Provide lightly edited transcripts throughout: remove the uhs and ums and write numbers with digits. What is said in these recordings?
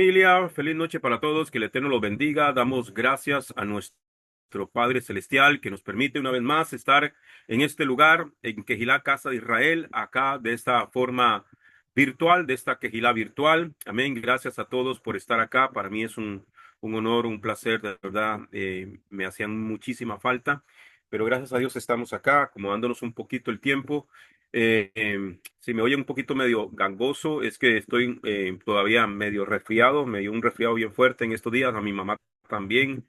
familia, feliz noche para todos, que el Eterno los bendiga. Damos gracias a nuestro Padre Celestial que nos permite una vez más estar en este lugar, en Quejilá, Casa de Israel, acá de esta forma virtual, de esta Quejilá virtual. Amén. Gracias a todos por estar acá. Para mí es un honor, un placer, de verdad. Me hacían muchísima falta, pero gracias a Dios estamos acá, acomodándonos un poquito el tiempo. Si me oye un poquito medio gangoso, es que estoy todavía medio resfriado, me dio un resfriado bien fuerte en estos días, a mi mamá también,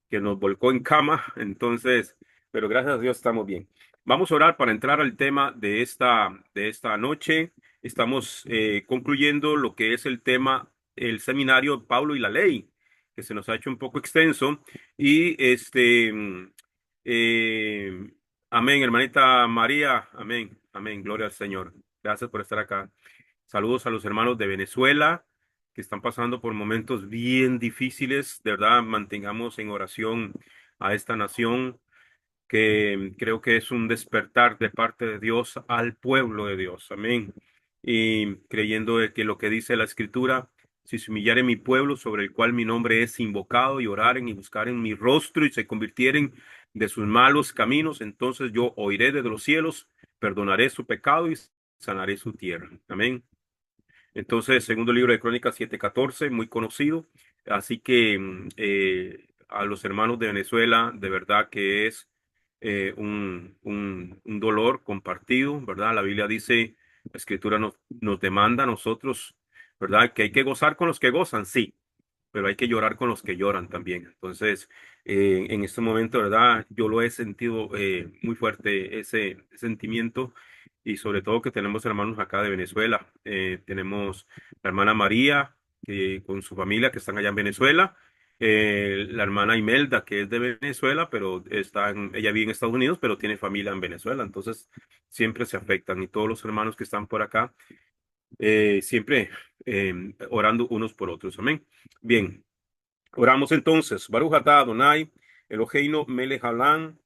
que nos volcó en cama, entonces, pero gracias a Dios estamos bien. Vamos a orar para entrar al tema de esta noche. Estamos concluyendo lo que es el tema, el seminario Pablo y la ley, que se nos ha hecho un poco extenso, y eh, amén, hermanita María, amén, amén, gloria al Señor. Gracias por estar acá. Saludos a los hermanos de Venezuela que están pasando por momentos bien difíciles. De verdad, mantengamos en oración a esta nación, que creo que es un despertar de parte de Dios al pueblo de Dios. Amén. Y creyendo de que lo que dice la Escritura, si se humillare mi pueblo sobre el cual mi nombre es invocado y oraren y buscaren mi rostro y se convirtieren de sus malos caminos, entonces yo oiré desde los cielos, perdonaré su pecado y sanaré su tierra. Amén. Entonces, segundo libro de Crónicas 7:14, muy conocido. Así que a los hermanos de Venezuela, de verdad que es un dolor compartido, ¿verdad? La Biblia dice, la Escritura nos demanda a nosotros, ¿verdad? Que hay que gozar con los que gozan, sí, pero hay que llorar con los que lloran también. Entonces, en este momento, ¿verdad? Yo lo he sentido muy fuerte, ese sentimiento, y sobre todo que tenemos hermanos acá de Venezuela. Tenemos la hermana María, que, con su familia, que están allá en Venezuela. La hermana Imelda, que es de Venezuela, pero ella vive en Estados Unidos, pero tiene familia en Venezuela. Entonces, siempre se afectan. Y todos los hermanos que están por acá siempre orando unos por otros. Amén. Bien, oramos entonces. Baruch atah Adonai, Eloheinu melech haolam,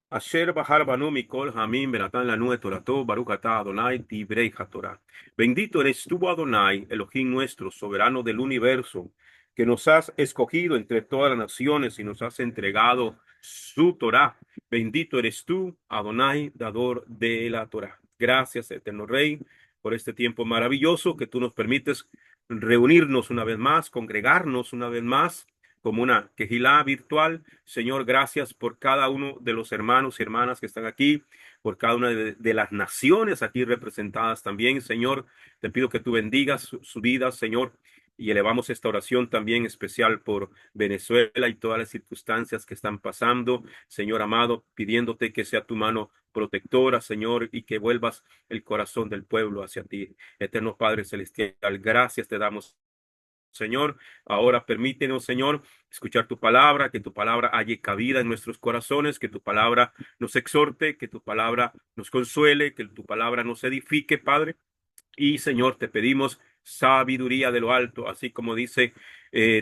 asher bahar banu mikol hamim benatan lanu torato, Baruch atah Adonai divrei hatorah. Bendito eres tú, Adonai, Elohim nuestro, soberano del universo, que nos has escogido entre todas las naciones y nos has entregado su Torah. Bendito eres tú, Adonai, dador de la Torah. Gracias, eterno Rey, por este tiempo maravilloso que tú nos permites reunirnos una vez más, congregarnos una vez más como una quejilá virtual. Señor, gracias por cada uno de los hermanos y hermanas que están aquí, por cada una de las naciones aquí representadas también. Señor, te pido que tú bendigas su vida, Señor, y elevamos esta oración también especial por Venezuela y todas las circunstancias que están pasando. Señor amado, pidiéndote que sea tu mano protectora, Señor, y que vuelvas el corazón del pueblo hacia ti. Eterno Padre Celestial, gracias te damos, Señor. Ahora permítenos, Señor, escuchar tu palabra, que tu palabra halle cabida en nuestros corazones, que tu palabra nos exhorte, que tu palabra nos consuele, que tu palabra nos edifique, Padre. Y Señor, te pedimos sabiduría de lo alto, así como dice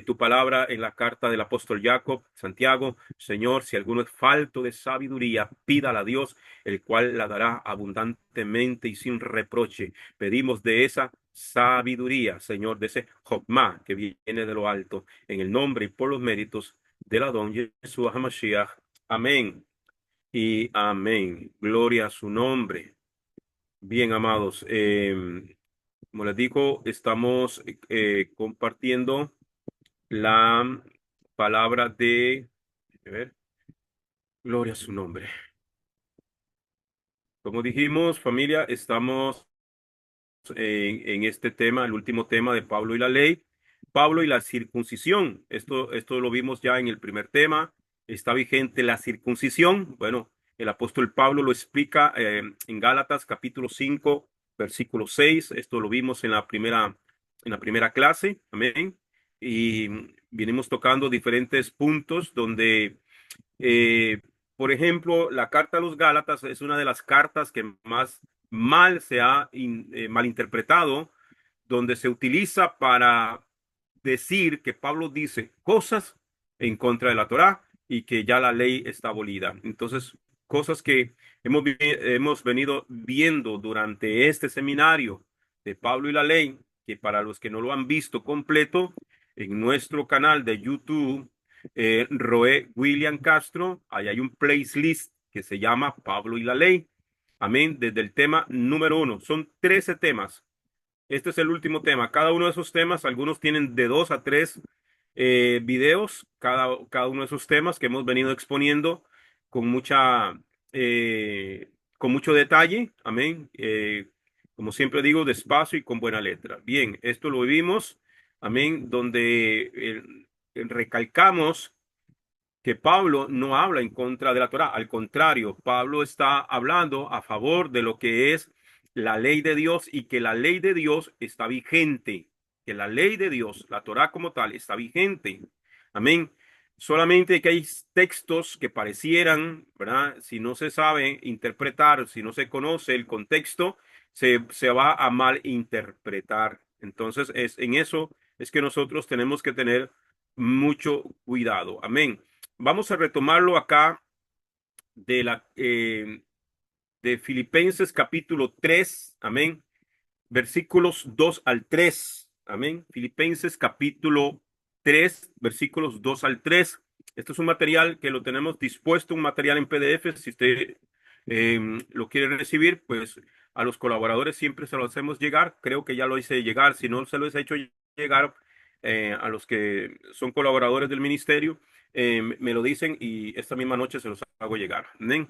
tu palabra en la carta del apóstol Jacob, Santiago. Señor, si alguno es falto de sabiduría, pídala a Dios, el cual la dará abundantemente y sin reproche. Pedimos de esa sabiduría, Señor, de ese Jokmah que viene de lo alto, en el nombre y por los méritos del Adón Jesús HaMashiach. Amén y amén. Gloria a su nombre. Bien, amados, como les digo, estamos compartiendo la palabra a ver, gloria a su nombre. Como dijimos, familia, estamos en este tema, el último tema de Pablo y la ley, Pablo y la circuncisión. Esto lo vimos ya en el primer tema. Está vigente la circuncisión. Bueno, el apóstol Pablo lo explica en Gálatas capítulo 5 versículo 6. Esto lo vimos en la primera clase. Amén. Y vinimos tocando diferentes puntos donde eh, por ejemplo, la carta a los Gálatas es una de las cartas que más mal se ha malinterpretado, donde se utiliza para decir que Pablo dice cosas en contra de la Torá y que ya la ley está abolida. Entonces, cosas que hemos venido viendo durante este seminario de Pablo y la ley. que para los que no lo han visto completo, en nuestro canal de YouTube, Roé William Castro, ahí hay un playlist que se llama Pablo y la Ley. Amén. Desde el tema número 1. Son 13 temas. Este es el último tema. Cada uno de esos temas, algunos tienen de 2 a 3 videos, cada uno de esos temas que hemos venido exponiendo con con mucho detalle. Amén. Como siempre digo, despacio y con buena letra. Bien, esto lo vivimos. Amén. Donde recalcamos que Pablo no habla en contra de la Torá. Al contrario, Pablo está hablando a favor de lo que es la ley de Dios y que la ley de Dios está vigente, que la ley de Dios, la Torá como tal, está vigente. Amén. Solamente que hay textos que parecieran, ¿verdad? Si no se sabe interpretar, si no se conoce el contexto, se va a malinterpretar. Entonces, en eso es que nosotros tenemos que tener mucho cuidado. Amén. Vamos a retomarlo acá de de Filipenses capítulo 3, amén, versículos 2 al 3, amén. Filipenses capítulo 3, versículos 2 al 3. Esto es un material que lo tenemos dispuesto, un material en PDF. Si usted lo quiere recibir, pues a los colaboradores siempre se lo hacemos llegar. Creo que ya lo hice llegar. Si no se lo he hecho llegar a los que son colaboradores del ministerio, me lo dicen y esta misma noche se los hago llegar. Amén.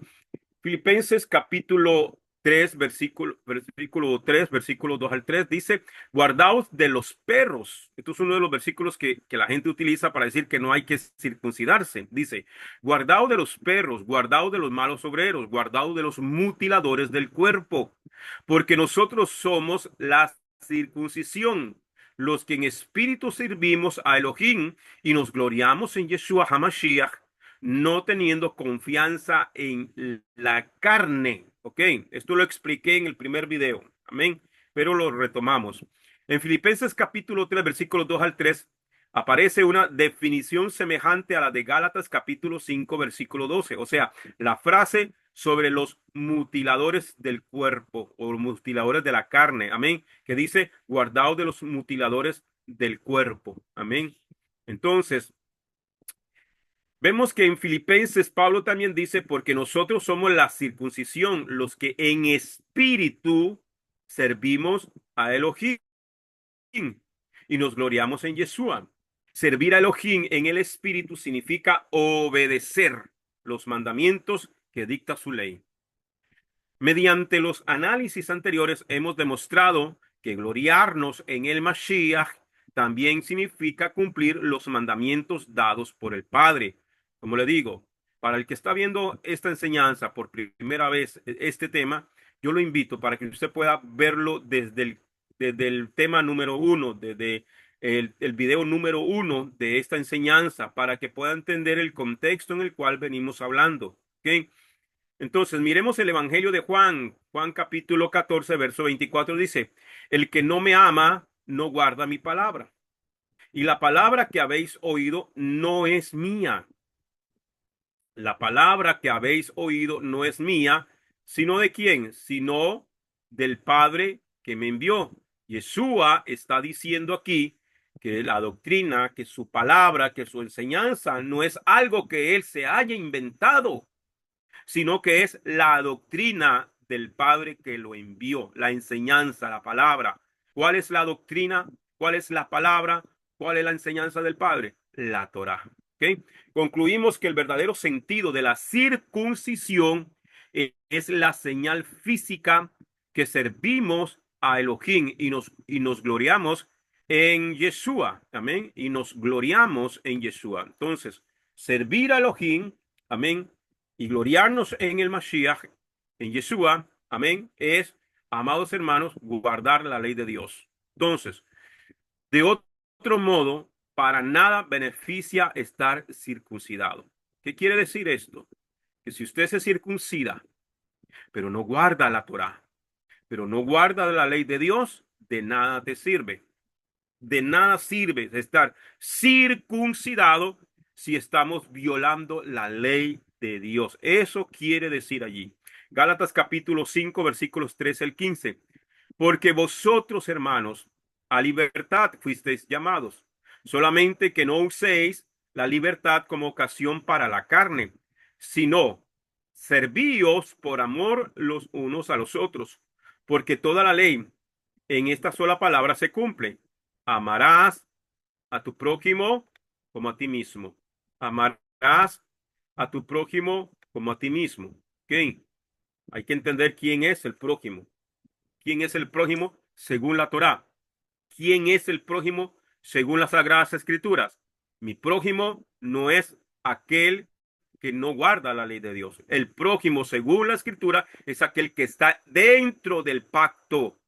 Filipenses capítulo 3, versículo 3, versículo 2 al 3 dice, guardaos de los perros. Esto es uno de los versículos que la gente utiliza para decir que no hay que circuncidarse. Dice, guardaos de los perros, guardaos de los malos obreros, guardaos de los mutiladores del cuerpo, porque nosotros somos la circuncisión, los que en espíritu servimos a Elohim y nos gloriamos en Yeshua HaMashiach, no teniendo confianza en la carne. Ok, esto lo expliqué en el primer video. Amén. Pero lo retomamos. En Filipenses capítulo 3, versículos 2 al 3, aparece una definición semejante a la de Gálatas capítulo 5, versículo 12. O sea, la frase sobre los mutiladores del cuerpo o los mutiladores de la carne. Amén. Que dice, guardaos de los mutiladores del cuerpo. Amén. Entonces, vemos que en Filipenses Pablo también dice, porque nosotros somos la circuncisión, los que en espíritu servimos a Elohim y nos gloriamos en Yeshua. Servir a Elohim en el espíritu significa obedecer los mandamientos que dicta su ley. Mediante los análisis anteriores hemos demostrado que gloriarnos en el Mashiach también significa cumplir los mandamientos dados por el Padre. Como le digo, para el que está viendo esta enseñanza por primera vez, este tema, yo lo invito para que usted pueda verlo desde el tema número 1, desde el video número 1 de esta enseñanza, para que pueda entender el contexto en el cual venimos hablando. ¿Ok? Entonces, miremos el Evangelio de Juan. Juan capítulo 14, verso 24 dice, el que no me ama, no guarda mi palabra. Y la palabra que habéis oído no es mía. La palabra que habéis oído no es mía, sino de quién, sino del Padre que me envió. Yeshua está diciendo aquí que la doctrina, que su palabra, que su enseñanza no es algo que él se haya inventado, sino que es la doctrina del Padre que lo envió, la enseñanza, la palabra. ¿Cuál es la doctrina? ¿Cuál es la palabra? ¿Cuál es la enseñanza del Padre? La Torá. ¿Okay? Concluimos que el verdadero sentido de la circuncisión es la señal física que servimos a Elohim y nos gloriamos en Yeshua. Amén. Y nos gloriamos en Yeshua. Entonces, servir a Elohim, amén, y gloriarnos en el Mashiach, en Yeshua, amén, es, amados hermanos, guardar la ley de Dios. Entonces, de otro modo, para nada beneficia estar circuncidado. ¿Qué quiere decir esto? Que si usted se circuncida, pero no guarda la Torá, pero no guarda la ley de Dios, de nada te sirve. De nada sirve estar circuncidado si estamos violando la ley de Dios. Eso quiere decir allí. Gálatas capítulo 5, versículos 13 al 15. Porque vosotros, hermanos, a libertad fuisteis llamados, solamente que no uséis la libertad como ocasión para la carne, sino servíos por amor los unos a los otros, porque toda la ley en esta sola palabra se cumple. Amarás a tu prójimo como a ti mismo. Amarás a tu prójimo como a ti mismo. ¿Ok? Hay que entender quién es el prójimo. ¿Quién es el prójimo según la Torá? ¿Quién es el prójimo según las Sagradas Escrituras? Mi prójimo no es aquel que no guarda la ley de Dios. El prójimo, según la Escritura, es aquel que está dentro del pacto.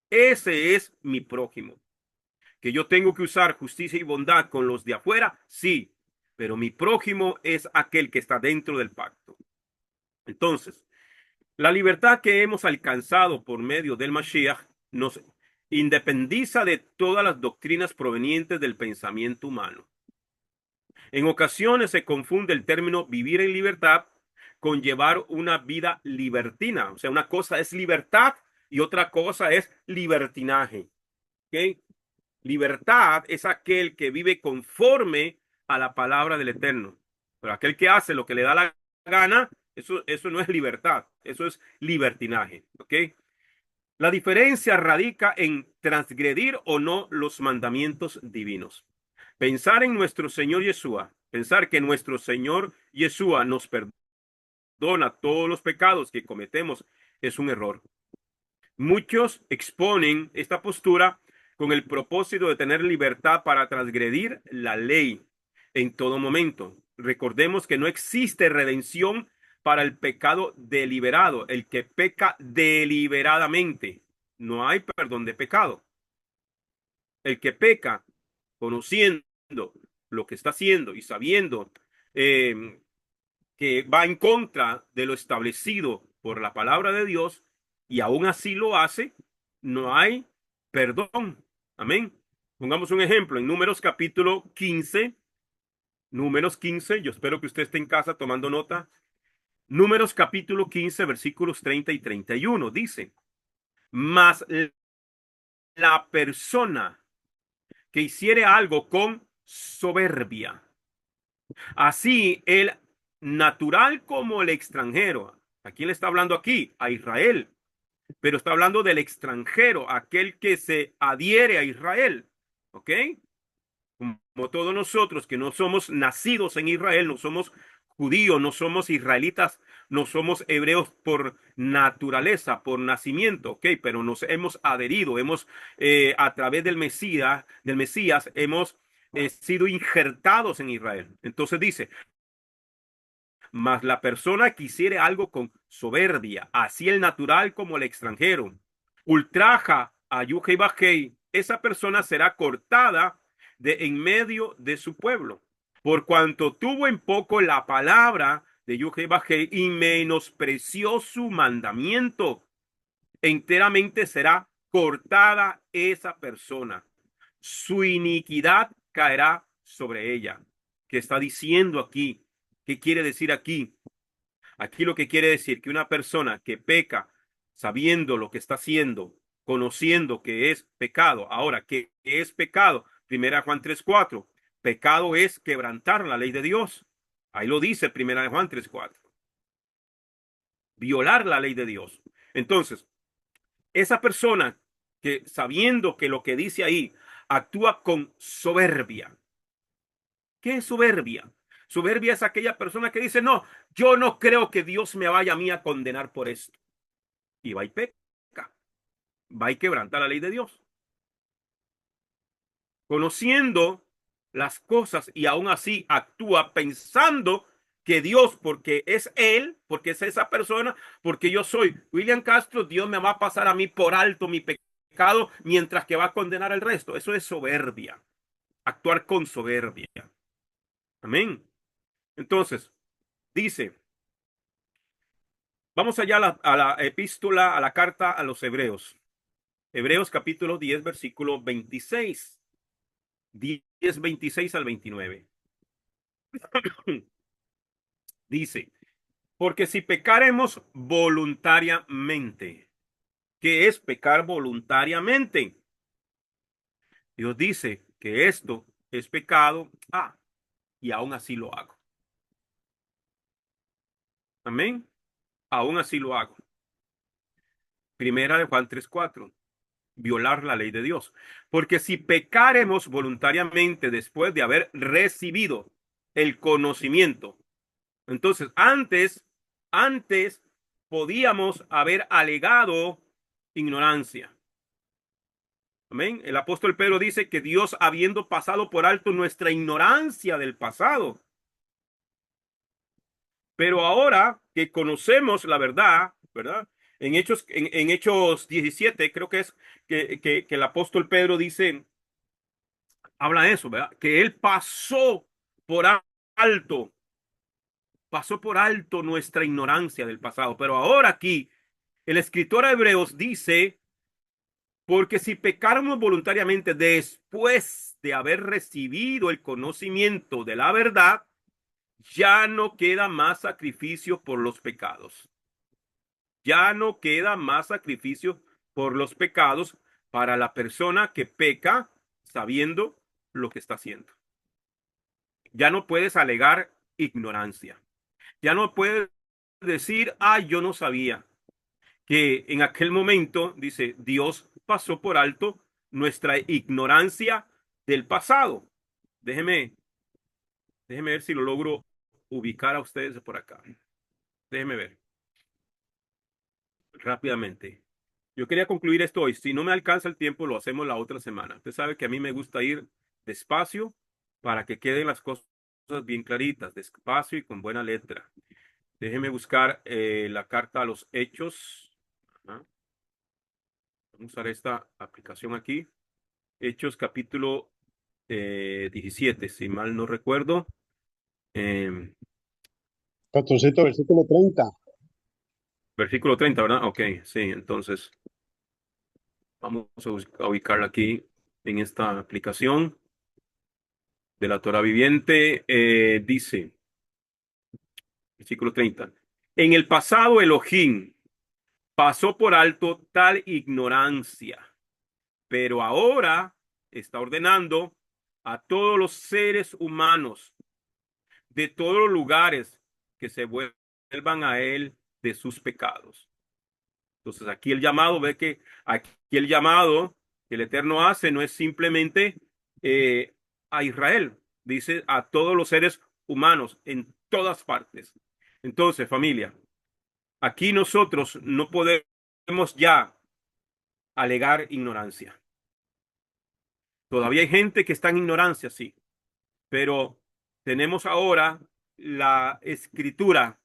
Ese es mi prójimo. Que yo tengo que usar justicia y bondad con los de afuera, sí, pero mi prójimo es aquel que está dentro del pacto. Entonces, la libertad que hemos alcanzado por medio del Mashiach nos independiza de todas las doctrinas provenientes del pensamiento humano. En ocasiones se confunde el término vivir en libertad con llevar una vida libertina. O sea, una cosa es libertad y otra cosa es libertinaje. ¿Ok? Libertad es aquel que vive conforme a la palabra del Eterno. Pero aquel que hace lo que le da la gana, eso no es libertad, eso es libertinaje. ¿Ok? La diferencia radica en transgredir o no los mandamientos divinos. Pensar en nuestro Señor Yeshua, pensar que nuestro Señor Yeshua nos perdona todos los pecados que cometemos es un error. Muchos exponen esta postura con el propósito de tener libertad para transgredir la ley en todo momento. Recordemos que no existe redención para el pecado deliberado, el que peca deliberadamente. No hay perdón de pecado. El que peca conociendo lo que está haciendo y sabiendo eh, que va en contra de lo establecido por la palabra de Dios y aún así lo hace, no hay perdón. Amén. Pongamos un ejemplo en Números capítulo 15. Números 15, yo espero que usted esté en casa tomando nota. Números capítulo 15, versículos 30 y 31 dice, mas la persona que hiciere algo con soberbia, así el natural como el extranjero. ¿A quién le está hablando aquí? A Israel. Pero está hablando del extranjero, aquel que se adhiere a Israel. ¿Ok? Como todos nosotros que no somos nacidos en Israel, no somos judíos, no somos israelitas, no somos hebreos por naturaleza, por nacimiento, ¿ok? Pero nos hemos adherido, hemos a través del Mesías, hemos sido injertados en Israel. Entonces dice, mas la persona que hiciere algo con soberbia, así el natural como el extranjero, ultraja a Yuhei Bajei, esa persona será cortada de en medio de su pueblo, por cuanto tuvo en poco la palabra de Yuhei Bajei y menospreció su mandamiento, enteramente será cortada esa persona. Su iniquidad caerá sobre ella. ¿Qué está diciendo aquí? ¿Qué quiere decir aquí? Aquí lo que quiere decir que una persona que peca sabiendo lo que está haciendo, conociendo que es pecado. Ahora, ¿qué es pecado? Primera Juan 3:4. Pecado es quebrantar la ley de Dios. Ahí lo dice Primera de Juan 3:4. Violar la ley de Dios. Entonces, esa persona que sabiendo que lo que dice ahí actúa con soberbia. ¿Qué es soberbia? Soberbia es aquella persona que dice, no, yo no creo que Dios me vaya a mí a condenar por esto. Y va y peca, va y quebranta la ley de Dios. Conociendo las cosas y aún así actúa pensando que Dios, porque es Él, porque es esa persona, porque yo soy William Castro, Dios me va a pasar a mí por alto mi pecado mientras que va a condenar al resto. Eso es soberbia, actuar con soberbia. Amén. Entonces, dice, vamos allá a la epístola, a la carta a los Hebreos. Hebreos capítulo 10, versículo 26. 10:26 al 29. Dice, porque si pecaremos voluntariamente, ¿qué es pecar voluntariamente? Dios dice que esto es pecado, y aún así lo hago. Amén. Aún así lo hago. Primera de Juan 3:4. Violar la ley de Dios. Porque si pecaremos voluntariamente después de haber recibido el conocimiento, entonces antes podíamos haber alegado ignorancia. Amén. El apóstol Pedro dice que Dios, habiendo pasado por alto nuestra ignorancia del pasado, pero ahora que conocemos la verdad, ¿verdad? En Hechos 17, creo que es que el apóstol Pedro dice, habla de eso, ¿verdad? Que él por alto, pasó por alto nuestra ignorancia del pasado. Pero ahora aquí, el escritor a Hebreos dice, porque si pecáramos voluntariamente después de haber recibido el conocimiento de la verdad, ya no queda más sacrificio por los pecados. Ya no queda más sacrificio por los pecados para la persona que peca sabiendo lo que está haciendo. Ya no puedes alegar ignorancia. Ya no puedes decir, yo no sabía que en aquel momento, dice, Dios pasó por alto nuestra ignorancia del pasado. Déjeme, déjeme ver si lo logro ubicar a ustedes por acá. Déjeme ver rápidamente. Yo quería concluir esto hoy. Si no me alcanza el tiempo, lo hacemos la otra semana. Usted sabe que a mí me gusta ir despacio para que queden las cosas bien claritas, despacio y con buena letra. Déjeme buscar la carta a los Hechos. Ajá. Vamos a usar esta aplicación aquí. Hechos capítulo 17, si mal no recuerdo. Eh, Pastorcito, versículo 30. Versículo 30, ¿verdad? Ok, sí, entonces vamos a ubicarla aquí en esta aplicación de la Torah viviente. Dice, versículo 30. En el pasado Elohim pasó por alto tal ignorancia, pero ahora está ordenando a todos los seres humanos de todos los lugares que se vuelvan a él de sus pecados. Entonces aquí el llamado, ve que aquí el llamado que el Eterno hace no es simplemente a Israel, dice a todos los seres humanos en todas partes. Entonces, familia, aquí nosotros no podemos ya alegar ignorancia. Todavía hay gente que está en ignorancia, sí, pero tenemos ahora la escritura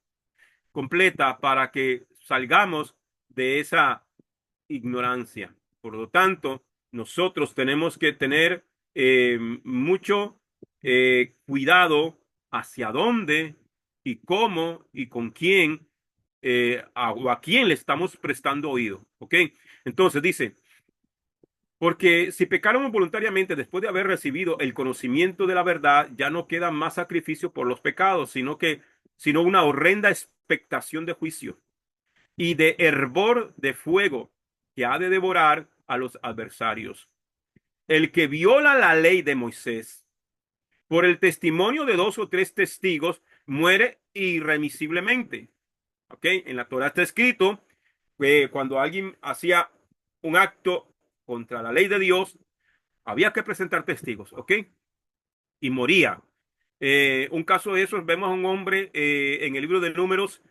completa para que salgamos de esa ignorancia. Por lo tanto, nosotros tenemos que tener mucho cuidado hacia dónde y cómo y con quién o a quién le estamos prestando oído. ¿Ok? Entonces dice, porque si pecáramos voluntariamente después de haber recibido el conocimiento de la verdad, ya no queda más sacrificio por los pecados, sino una horrenda expectación de juicio y de hervor de fuego que ha de devorar a los adversarios. El que viola la ley de Moisés por el testimonio de dos o tres testigos muere irremisiblemente. ¿Ok? En la Torah está escrito que cuando alguien hacía un acto contra la ley de Dios, había que presentar testigos. ¿Ok? Y moría. Un caso de esos, vemos a un hombre en el libro de Números,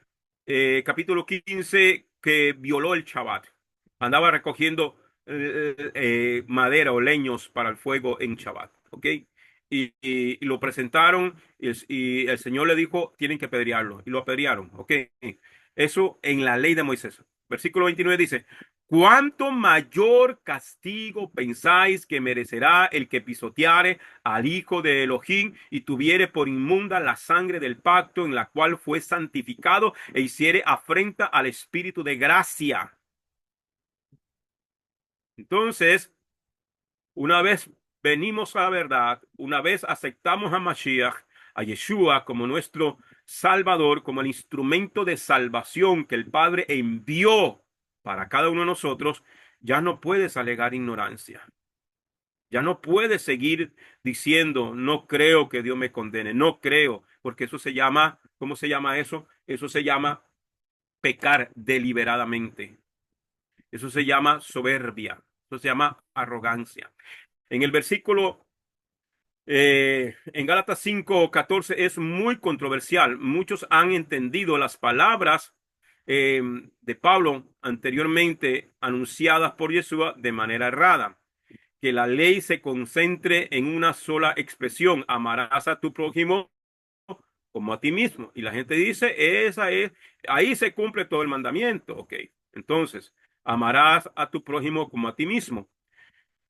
capítulo 15, que violó el Shabbat. Andaba recogiendo madera o leños para el fuego en Shabbat. ¿Ok? Y lo presentaron y el Señor le dijo, tienen que apedrearlo. Y lo apedrearon. ¿Ok? Eso en la ley de Moisés. Versículo 29 dice, ¿cuánto mayor castigo pensáis que merecerá el que pisoteare al Hijo de Elohim y tuviere por inmunda la sangre del pacto en la cual fue santificado e hiciere afrenta al Espíritu de gracia? Entonces, una vez venimos a la verdad, una vez aceptamos a Mashiach, a Yeshua como nuestro Salvador, como el instrumento de salvación que el Padre envió para cada uno de nosotros, ya no puedes alegar ignorancia. Ya no puedes seguir diciendo, no creo que Dios me condene, no creo, porque eso se llama, ¿cómo se llama eso? Eso se llama pecar deliberadamente. Eso se llama soberbia. Eso se llama arrogancia. En el versículo, en Gálatas 5:14 es muy controversial. Muchos han entendido las palabras de Pablo anteriormente anunciadas por Yeshua de manera errada. Que la ley se concentre en una sola expresión: amarás a tu prójimo como a ti mismo. Y la gente dice, esa es, ahí se cumple todo el mandamiento. Ok, entonces, amarás a tu prójimo como a ti mismo.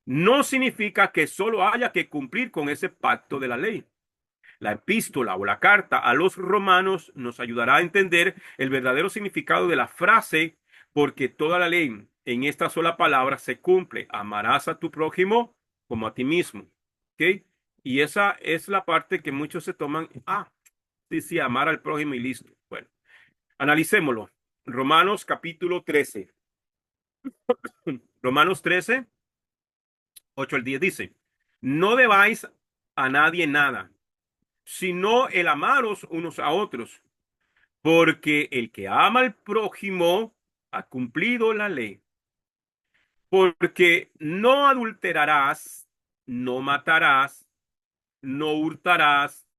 No significa que solo haya que cumplir con ese pacto de la ley. La epístola o la carta a los romanos nos ayudará a entender el verdadero significado de la frase, porque toda la ley en esta sola palabra se cumple. Amarás a tu prójimo como a ti mismo. ¿Ok? Y esa es la parte que muchos se toman. Ah, sí, sí, amar al prójimo y listo. Bueno, analicémoslo. Romanos capítulo 13. Romanos 13, 8 al 10 dice: No debáis a nadie nada, sino el amaros unos a otros, porque el que ama al prójimo ha cumplido la ley. Porque no adulterarás, no matarás, no hurtarás,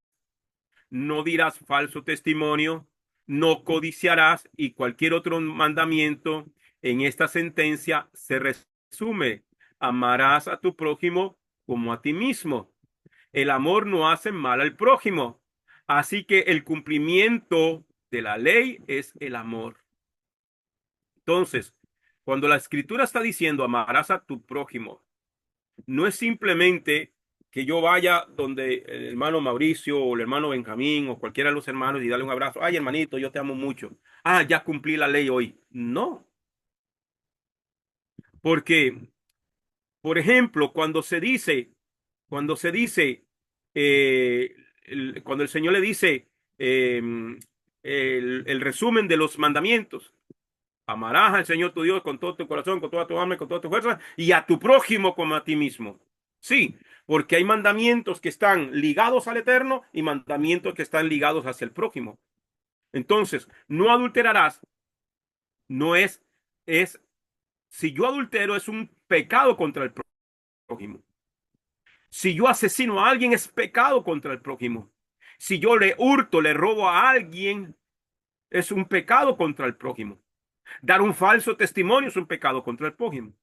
no dirás falso testimonio, no codiciarás, y cualquier otro mandamiento en esta sentencia se resume: amarás a tu prójimo como a ti mismo. El amor no hace mal al prójimo. Así que el cumplimiento de la ley es el amor. Entonces, cuando la escritura está diciendo amarás a tu prójimo, no es simplemente que yo vaya donde el hermano Mauricio o el hermano Benjamín o cualquiera de los hermanos y darle un abrazo. Ay, hermanito, yo te amo mucho. Ah, ya cumplí la ley hoy. No, porque, por ejemplo, cuando se dice, eh, cuando el Señor le dice eh, el resumen de los mandamientos: amarás al Señor tu Dios con todo tu corazón, con toda tu alma y con toda tu fuerza, y a tu prójimo como a ti mismo. Sí, porque hay mandamientos que están ligados al Eterno y mandamientos que están ligados hacia el prójimo. Entonces, no adulterarás, no es, si yo adultero es un pecado contra el prójimo. Si yo asesino a alguien es pecado contra el prójimo. Si yo le hurto, le robo a alguien, es un pecado contra el prójimo. Dar un falso testimonio es un pecado contra el prójimo.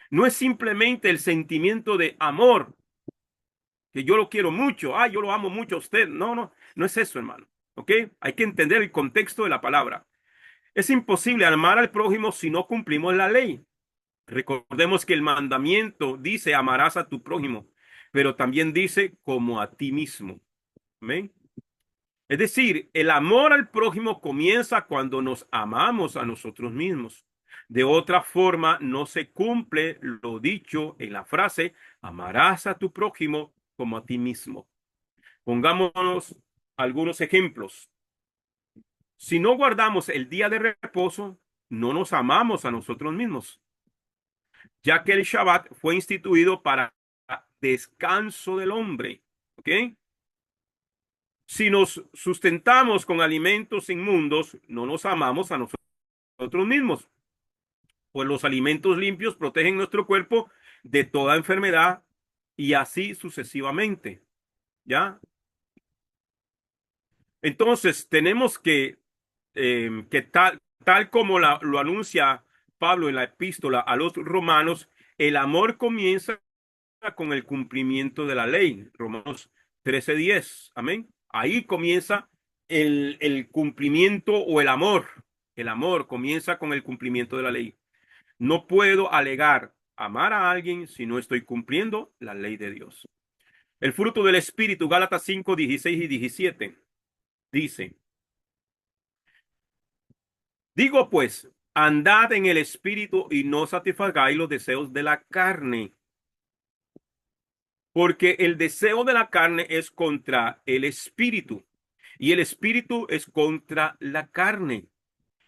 No es simplemente el sentimiento de amor, que yo lo quiero mucho, ah, yo lo amo mucho a usted. No, no, no es eso, hermano. ¿Ok? Hay que entender el contexto de la palabra. Es imposible amar al prójimo si no cumplimos la ley. Recordemos que el mandamiento dice amarás a tu prójimo, pero también dice como a ti mismo. ¿Amén? Es decir, el amor al prójimo comienza cuando nos amamos a nosotros mismos. De otra forma, no se cumple lo dicho en la frase, amarás a tu prójimo como a ti mismo. Pongámonos algunos ejemplos. Si no guardamos el día de reposo, no nos amamos a nosotros mismos, ya que el Shabbat fue instituido para descanso del hombre. ¿Ok? Si nos sustentamos con alimentos inmundos, no nos amamos a nosotros mismos, pues los alimentos limpios protegen nuestro cuerpo de toda enfermedad y así sucesivamente. ¿Ya? Entonces, tenemos que tal como lo anuncia Pablo en la epístola a los romanos, el amor comienza con el cumplimiento de la ley. Romanos 13:10. Amén. Ahí comienza el cumplimiento o el amor. El amor comienza con el cumplimiento de la ley. No puedo alegar amar a alguien si no estoy cumpliendo la ley de Dios. El fruto del Espíritu, Gálatas 5:16 y 17, dice: Digo pues, andad en el Espíritu y no satisfagáis los deseos de la carne, porque el deseo de la carne es contra el Espíritu y el Espíritu es contra la carne,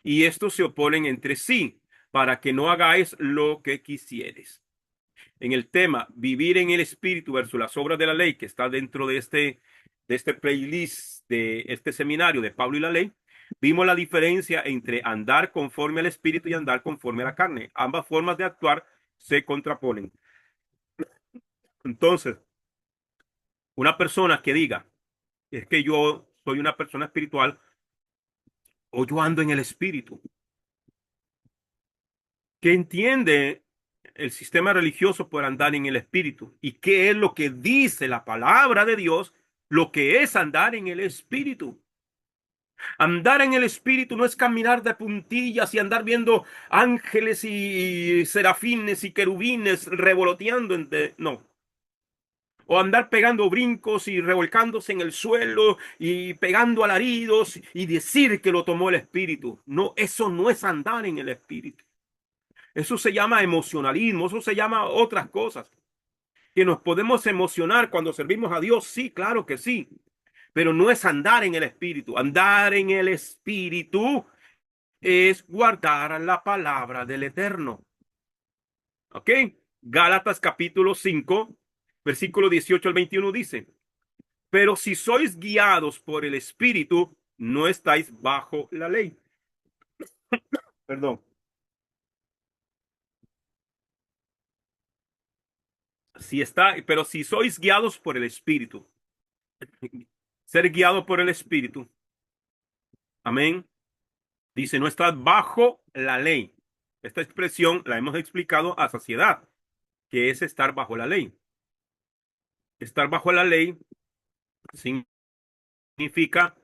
y estos se oponen entre sí para que no hagáis lo que quisieres. en el tema vivir en el Espíritu versus las obras de la ley, que está dentro de este playlist, de este seminario de Pablo y la ley, vimos la diferencia entre andar conforme al Espíritu y andar conforme a la carne. Ambas formas de actuar se contraponen. Entonces, una persona que diga, es que yo soy una persona espiritual o yo ando en el Espíritu, que entiende el sistema religioso por andar en el Espíritu y qué es lo que dice la palabra de Dios, lo que es andar en el Espíritu. Andar en el Espíritu no es caminar de puntillas y andar viendo ángeles y serafines y querubines revoloteando no. O andar pegando brincos y revolcándose en el suelo y pegando alaridos y decir que lo tomó el Espíritu. No, eso no es andar en el Espíritu. Eso se llama emocionalismo, eso se llama otras cosas. Que nos podemos emocionar cuando servimos a Dios, sí, claro que sí, pero no es andar en el Espíritu. Andar en el Espíritu es guardar la palabra del Eterno. ¿Ok? Gálatas capítulo 5, versículo 18 al 21 dice, pero si sois guiados por el Espíritu, no estáis bajo la ley. Perdón. Pero si sois guiados por el Espíritu, ser guiado por el Espíritu, amén, dice, no estás bajo la ley. Esta expresión la hemos explicado a saciedad, que es estar bajo la ley. Estar bajo la ley significa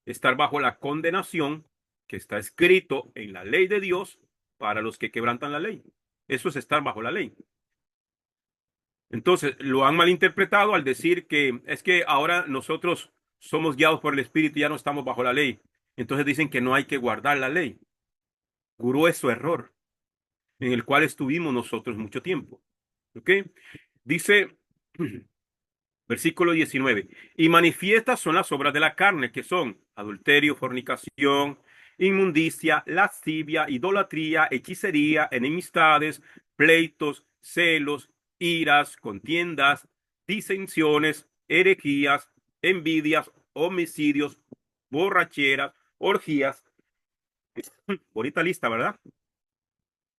estar bajo la condenación que está escrito en la ley de Dios para los que quebrantan la ley. Eso es estar bajo la ley. Entonces, lo han malinterpretado al decir que es que ahora nosotros somos guiados por el Espíritu y ya no estamos bajo la ley. Entonces dicen que no hay que guardar la ley. Grueso error en el cual estuvimos nosotros mucho tiempo. ¿Ok? Dice, versículo 19, y manifiestas son las obras de la carne, que son adulterio, fornicación, inmundicia, lascivia, idolatría, hechicería, enemistades, pleitos, celos, iras, contiendas, disensiones, herejías, envidias, homicidios, borracheras, orgías, bonita lista, ¿verdad?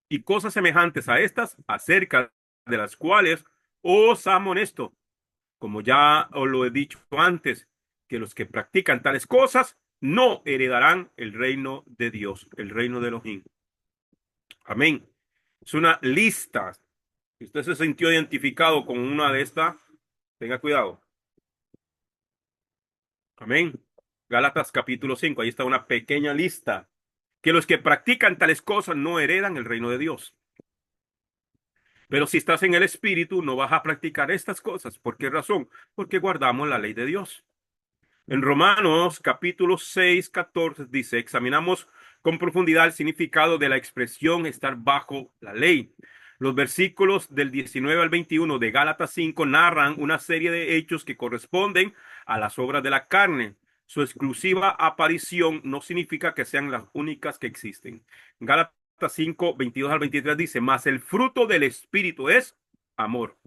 Y cosas semejantes a estas, acerca de las cuales os amonesto, como ya os lo he dicho antes, que los que practican tales cosas no heredarán el reino de Dios, el reino de Elohim. Amén. Es una lista. Si usted se sintió identificado con una de estas, tenga cuidado. Amén. Gálatas capítulo 5, ahí está una pequeña lista. Que los que practican tales cosas no heredan el reino de Dios. Pero si estás en el Espíritu, no vas a practicar estas cosas. ¿Por qué razón? Porque guardamos la ley de Dios. En Romanos capítulo 6, 14 dice, examinamos con profundidad el significado de la expresión estar bajo la ley. Los versículos del 19 al 21 de Gálatas 5 narran una serie de hechos que corresponden a las obras de la carne. Su exclusiva aparición no significa que sean las únicas que existen. Gálatas 5, 22 al 23 dice, mas el fruto del Espíritu es amor,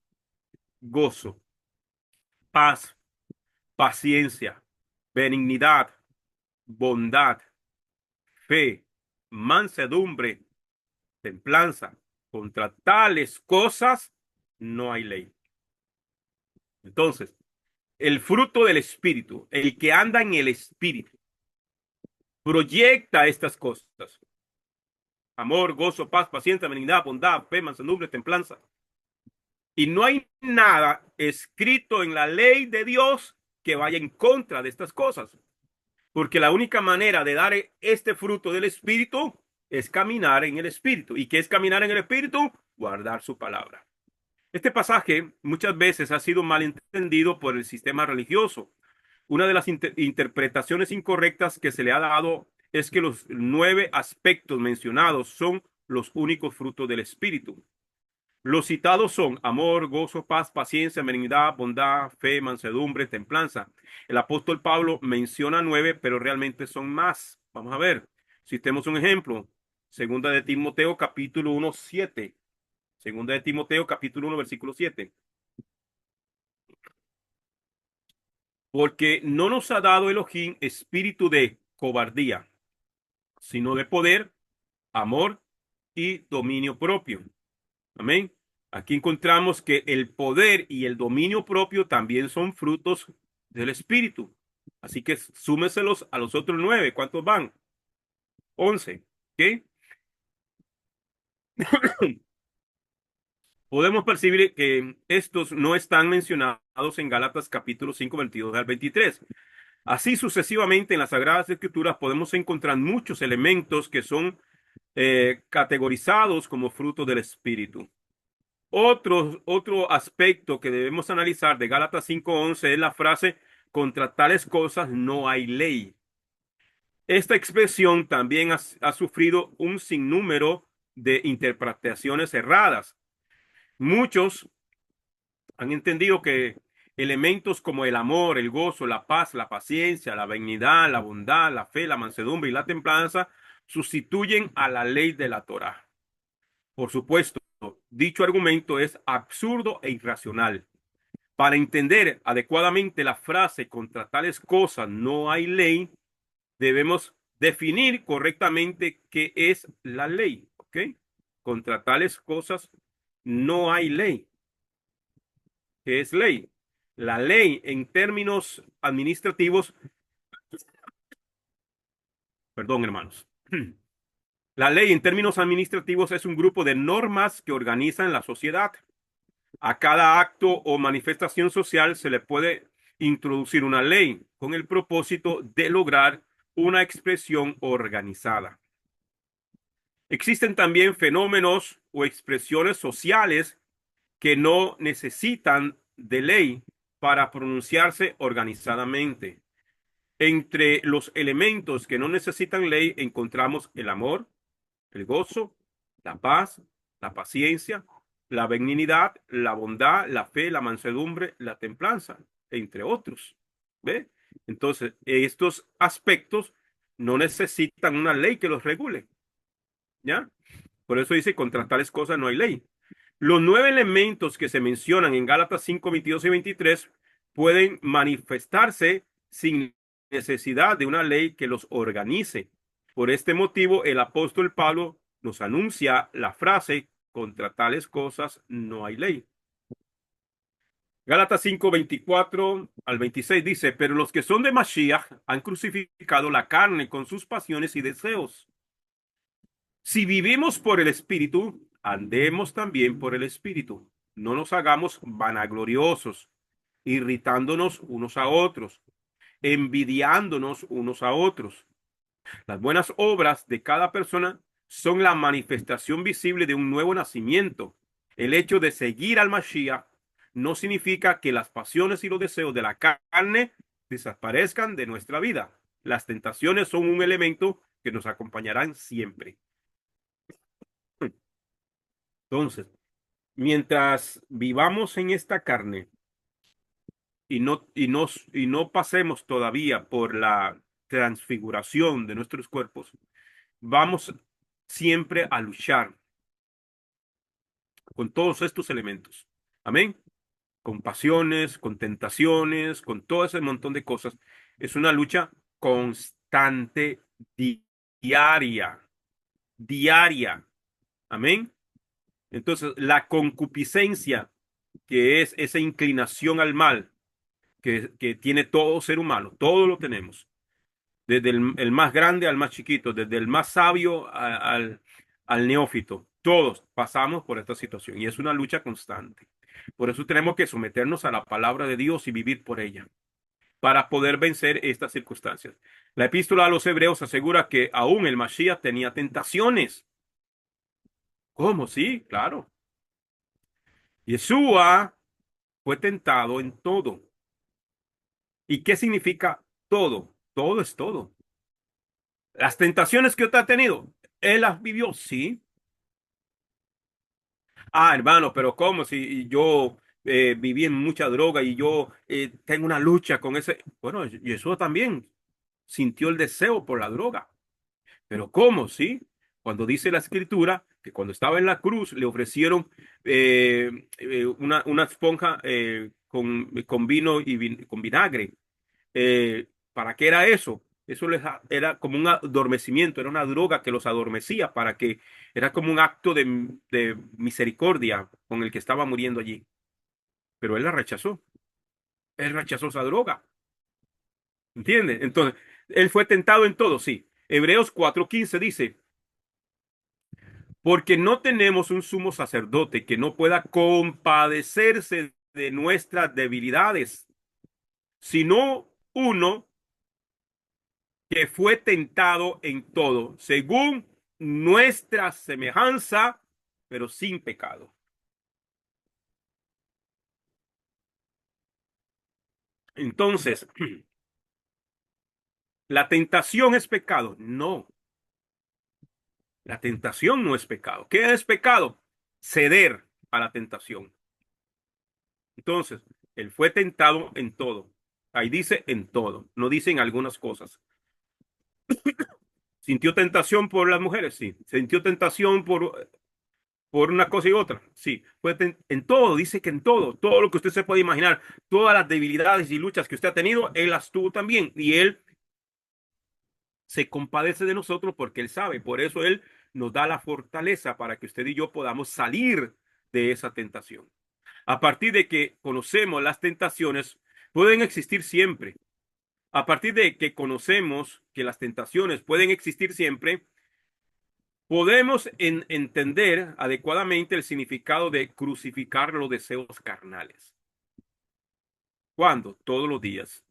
gozo, paz, paciencia, benignidad, bondad, fe, mansedumbre, templanza. Contra tales cosas no hay ley. Entonces, el fruto del Espíritu, el que anda en el Espíritu, proyecta estas cosas. Amor, gozo, paz, paciencia, benignidad, bondad, fe, mansedumbre, templanza. Y no hay nada escrito en la ley de Dios que vaya en contra de estas cosas. Porque la única manera de dar este fruto del Espíritu es caminar en el Espíritu. ¿Y qué es caminar en el Espíritu? Guardar su palabra. Este pasaje muchas veces ha sido malentendido por el sistema religioso. Una de las interpretaciones incorrectas que se le ha dado es que los 9 aspectos mencionados son los únicos frutos del Espíritu. Los citados son amor, gozo, paz, paciencia, benignidad, bondad, fe, mansedumbre, templanza. El apóstol Pablo menciona 9, pero realmente son más. Vamos a ver. Si tenemos un ejemplo. Segunda de Timoteo, capítulo 1, 7. Segunda de Timoteo, capítulo 1, versículo 7. Porque no nos ha dado Elohim espíritu de cobardía, sino de poder, amor y dominio propio. Amén. Aquí encontramos que el poder y el dominio propio también son frutos del espíritu. Así que súmeselos a los otros 9. ¿Cuántos van? 11. ¿Ok? Podemos percibir que estos no están mencionados en Gálatas capítulo 5, 22 al 23. Así sucesivamente en las Sagradas Escrituras podemos encontrar muchos elementos que son categorizados como fruto del Espíritu. Otro aspecto que debemos analizar de Gálatas 5:11 es la frase, contra tales cosas no hay ley. Esta expresión también ha sufrido un sinnúmero de interpretaciones erradas. Muchos han entendido que elementos como el amor, el gozo, la paz, la paciencia, la benignidad, la bondad, la fe, la mansedumbre y la templanza sustituyen a la ley de la Torá. Por supuesto, dicho argumento es absurdo e irracional. Para entender adecuadamente la frase contra tales cosas no hay ley, debemos definir correctamente qué es la ley, ¿ok? Contra tales cosas no hay ley. ¿Qué es ley? La ley en términos administrativos, perdón, hermanos. La ley en términos administrativos es un grupo de normas que organizan la sociedad. A cada acto o manifestación social se le puede introducir una ley con el propósito de lograr una expresión organizada. Existen también fenómenos o expresiones sociales que no necesitan de ley para pronunciarse organizadamente. Entre los elementos que no necesitan ley encontramos el amor, el gozo, la paz, la paciencia, la benignidad, la bondad, la fe, la mansedumbre, la templanza, entre otros. ¿Ve? Entonces, estos aspectos no necesitan una ley que los regule, ¿ya? Por eso dice, contra tales cosas no hay ley. Los 9 elementos que se mencionan en Gálatas 5, 22 y 23 pueden manifestarse sin necesidad de una ley que los organice. Por este motivo, el apóstol Pablo nos anuncia la frase, contra tales cosas no hay ley. Gálatas 5, 24 al 26 dice, pero los que son de Mashiach han crucificado la carne con sus pasiones y deseos. Si vivimos por el Espíritu, andemos también por el Espíritu. No nos hagamos vanagloriosos, irritándonos unos a otros, envidiándonos unos a otros. Las buenas obras de cada persona son la manifestación visible de un nuevo nacimiento. El hecho de seguir al Mashiach no significa que las pasiones y los deseos de la carne desaparezcan de nuestra vida. Las tentaciones son un elemento que nos acompañarán siempre. Entonces, mientras vivamos en esta carne y no pasemos todavía por la transfiguración de nuestros cuerpos, vamos siempre a luchar con todos estos elementos. Amén. Con pasiones, con tentaciones, con todo ese montón de cosas. Es una lucha constante, diaria, diaria. Amén. Entonces, la concupiscencia, que es esa inclinación al mal que tiene todo ser humano, todo lo tenemos, desde el más grande al más chiquito, desde el más sabio al neófito, todos pasamos por esta situación y es una lucha constante. Por eso tenemos que someternos a la palabra de Dios y vivir por ella, para poder vencer estas circunstancias. La epístola a los Hebreos asegura que aún el Mashiach tenía tentaciones. ¿Cómo? Sí, claro. Yeshua fue tentado en todo. ¿Y qué significa todo? Todo es todo. Las tentaciones que usted ha tenido, él las vivió, sí. Ah, hermano, pero ¿cómo si yo viví en mucha droga y yo tengo una lucha con ese? Bueno, Jesús también sintió el deseo por la droga. Pero ¿cómo? Sí. Cuando dice la escritura que cuando estaba en la cruz le ofrecieron una esponja con vino y con vinagre. ¿Para qué era eso? Eso era como un adormecimiento, era una droga que los adormecía para que era como un acto de misericordia con el que estaba muriendo allí. Pero él la rechazó. Él rechazó esa droga. ¿Entiendes? Entonces, él fue tentado en todo, sí. Hebreos 4:15 dice, porque no tenemos un sumo sacerdote que no pueda compadecerse de nuestras debilidades, sino uno que fue tentado en todo, según nuestra semejanza, pero sin pecado. Entonces, ¿la tentación es pecado? No, la tentación no es pecado. ¿Qué es pecado? Ceder a la tentación. Entonces, él fue tentado en todo. Ahí dice en todo, no dice en algunas cosas. ¿Sintió tentación por las mujeres? Sí. ¿Sintió tentación por una cosa y otra? Sí. Fue en todo, dice que en todo, todo lo que usted se puede imaginar, todas las debilidades y luchas que usted ha tenido, él las tuvo también. Y él se compadece de nosotros porque él sabe. Por eso él nos da la fortaleza para que usted y yo podamos salir de esa tentación. A partir de que conocemos las tentaciones, pueden existir siempre. A partir de que conocemos que las tentaciones pueden existir siempre, podemos entender adecuadamente el significado de crucificar los deseos carnales. ¿Cuándo? Todos los días.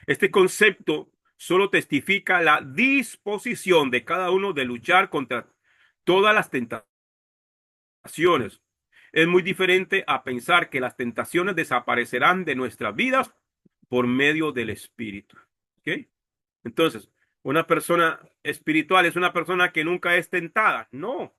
Este concepto solo testifica la disposición de cada uno de luchar contra todas las tentaciones. Es muy diferente a pensar que las tentaciones desaparecerán de nuestras vidas por medio del Espíritu. ¿Ok? Entonces, una persona espiritual es una persona que nunca es tentada. No,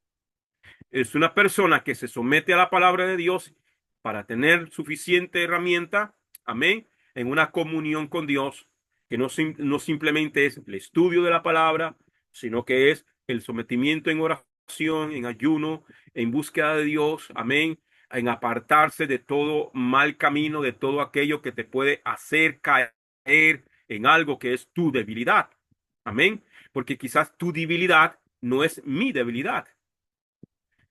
es una persona que se somete a la palabra de Dios para tener suficiente herramienta, amén, en una comunión con Dios, que no simplemente es el estudio de la palabra, sino que es el sometimiento en oración, en ayuno, en búsqueda de Dios, amén, en apartarse de todo mal camino, de todo aquello que te puede hacer caer en algo que es tu debilidad, amén, porque quizás tu debilidad no es mi debilidad.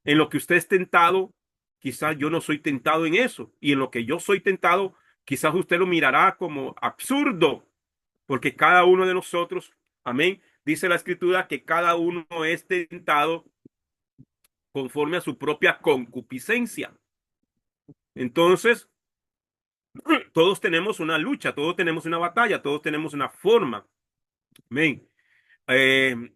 En lo que usted es tentado, quizás yo no soy tentado en eso. Y en lo que yo soy tentado, quizás usted lo mirará como absurdo, porque cada uno de nosotros, amén, dice la escritura que cada uno es tentado conforme a su propia concupiscencia. Entonces, todos tenemos una lucha, todos tenemos una batalla, todos tenemos una forma. Amén. Eh,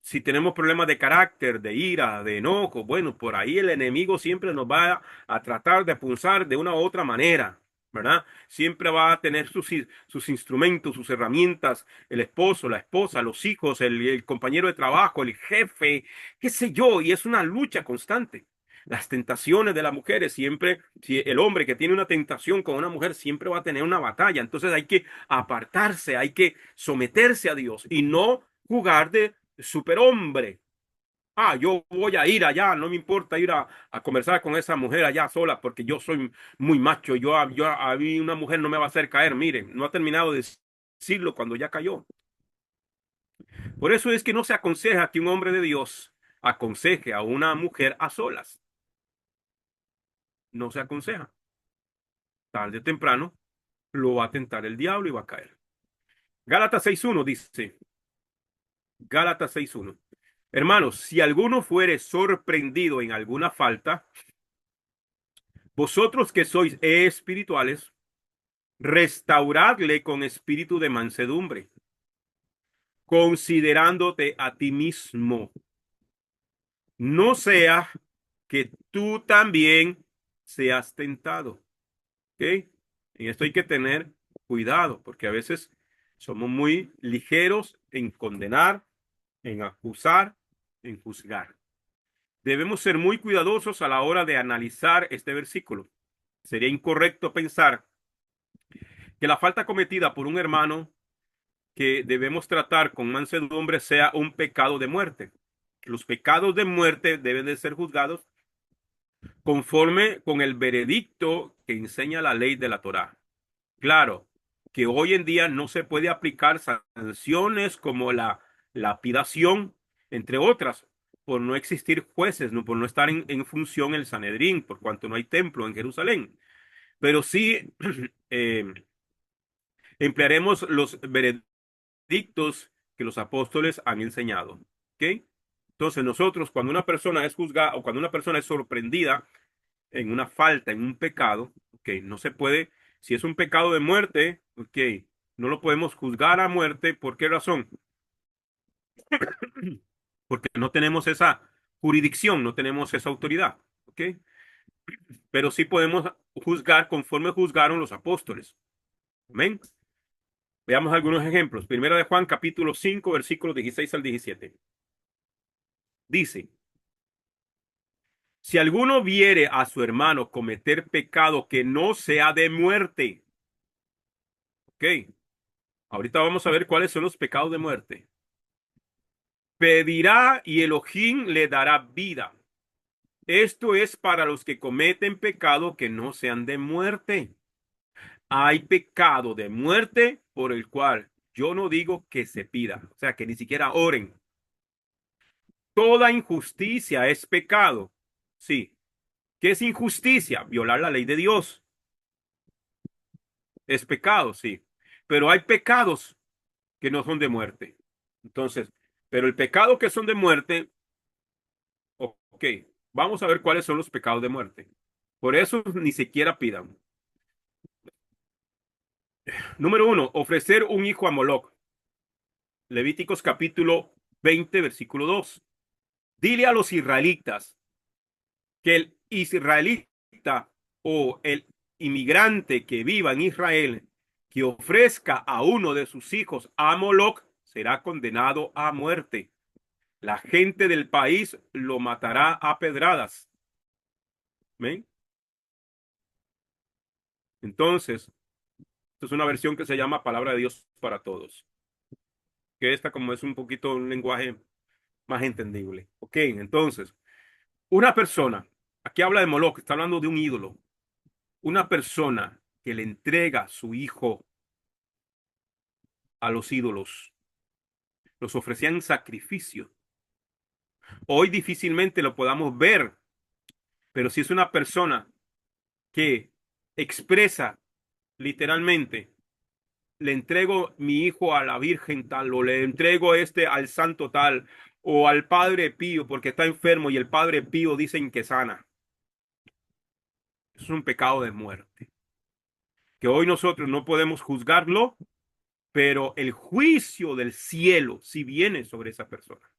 si tenemos problemas de carácter, de ira, de enojo, bueno, por ahí el enemigo siempre nos va a tratar de punzar de una u otra manera, ¿verdad? Siempre va a tener sus instrumentos, sus herramientas, el esposo, la esposa, los hijos, el compañero de trabajo, el jefe, qué sé yo, y es una lucha constante. Las tentaciones de las mujeres siempre, si el hombre que tiene una tentación con una mujer siempre va a tener una batalla. Entonces hay que apartarse, hay que someterse a Dios y no jugar de superhombre. Ah, yo voy a ir allá, no me importa ir a conversar con esa mujer allá sola porque yo soy muy macho. A mí una mujer no me va a hacer caer. Miren, no ha terminado de decirlo cuando ya cayó. Por eso es que no se aconseja que un hombre de Dios aconseje a una mujer a solas. No se aconseja. Tarde o temprano lo va a tentar el diablo y va a caer. Gálatas 6:1 dice, Gálatas 6:1. Hermanos, si alguno fuere sorprendido en alguna falta, vosotros que sois espirituales, restauradle con espíritu de mansedumbre, considerándote a ti mismo. No sea que tú también seas tentado. ¿Ok? En esto hay que tener cuidado, porque a veces somos muy ligeros en condenar, en acusar, en juzgar. Debemos ser muy cuidadosos a la hora de analizar este versículo. Sería incorrecto pensar que la falta cometida por un hermano que debemos tratar con mansedumbre sea un pecado de muerte. ¿Ok? Los pecados de muerte deben de ser juzgados conforme con el veredicto que enseña la ley de la Torá. Claro, que hoy en día no se puede aplicar sanciones como la lapidación, entre otras, por no existir jueces, no, por no estar en función el Sanedrín, por cuanto no hay templo en Jerusalén. Pero sí eh, emplearemos los veredictos que los apóstoles han enseñado. ¿Ok? Entonces nosotros, cuando una persona es juzgada o cuando una persona es sorprendida en una falta, en un pecado, ok, no se puede, si es un pecado de muerte, ok, no lo podemos juzgar a muerte. ¿Por qué razón? Porque no tenemos esa jurisdicción, no tenemos esa autoridad, ok, pero sí podemos juzgar conforme juzgaron los apóstoles. Amén. Veamos algunos ejemplos. Primera de Juan, capítulo 5, versículos 16 al 17. Dice, si alguno viere a su hermano cometer pecado que no sea de muerte, ok, ahorita vamos a ver cuáles son los pecados de muerte. Pedirá y Elohim le dará vida. Esto es para los que cometen pecado que no sean de muerte. Hay pecado de muerte por el cual yo no digo que se pida, o sea, que ni siquiera oren. Toda injusticia es pecado. Sí. ¿Qué es injusticia? Violar la ley de Dios. Es pecado, sí. Pero hay pecados que no son de muerte. Entonces, pero el pecado que son de muerte, ok, vamos a ver cuáles son los pecados de muerte. Por eso ni siquiera pidan. Número uno, ofrecer un hijo a Moloc. Levíticos capítulo 20, versículo 2. Dile a los israelitas que el israelita o el inmigrante que viva en Israel que ofrezca a uno de sus hijos a Moloc será condenado a muerte. La gente del país lo matará a pedradas. ¿Ven? Entonces, esto es una versión que se llama Palabra de Dios para Todos. Que esta como es un poquito un lenguaje más entendible. Ok, entonces, una persona, aquí habla de Moloc, está hablando de un ídolo. Una persona que le entrega su hijo a los ídolos, los ofrecían en sacrificio. Hoy difícilmente lo podamos ver, pero si es una persona que expresa literalmente, le entrego mi hijo a la Virgen tal, o le entrego este al santo tal, o al Padre Pío porque está enfermo y el Padre Pío dicen que sana. Eso es un pecado de muerte, que hoy nosotros no podemos juzgarlo, pero el juicio del cielo sí viene sobre esa persona.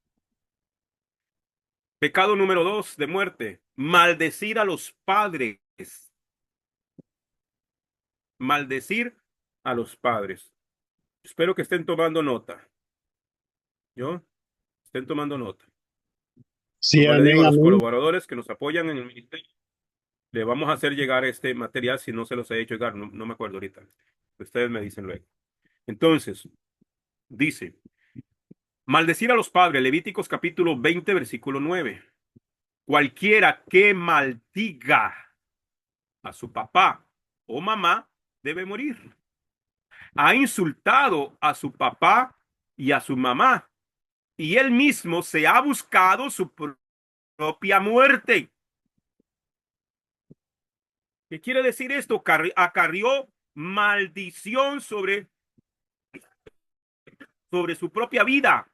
Pecado número 2 de muerte, maldecir a los padres. Maldecir a los padres. Espero que estén tomando nota. ¿Yo? Estén tomando nota. Sí, Como le digo amén, a los amén. colaboradores que nos apoyan en el ministerio, le vamos a hacer llegar este material si no se los he hecho llegar. No, no me acuerdo ahorita. Ustedes me dicen luego. Entonces, dice, maldecir a los padres, Levíticos capítulo 20, versículo 9. Cualquiera que maldiga a su papá o mamá debe morir. Ha insultado a su papá y a su mamá, y él mismo se ha buscado su propia muerte. ¿Qué quiere decir esto? Acarrió maldición sobre su propia vida.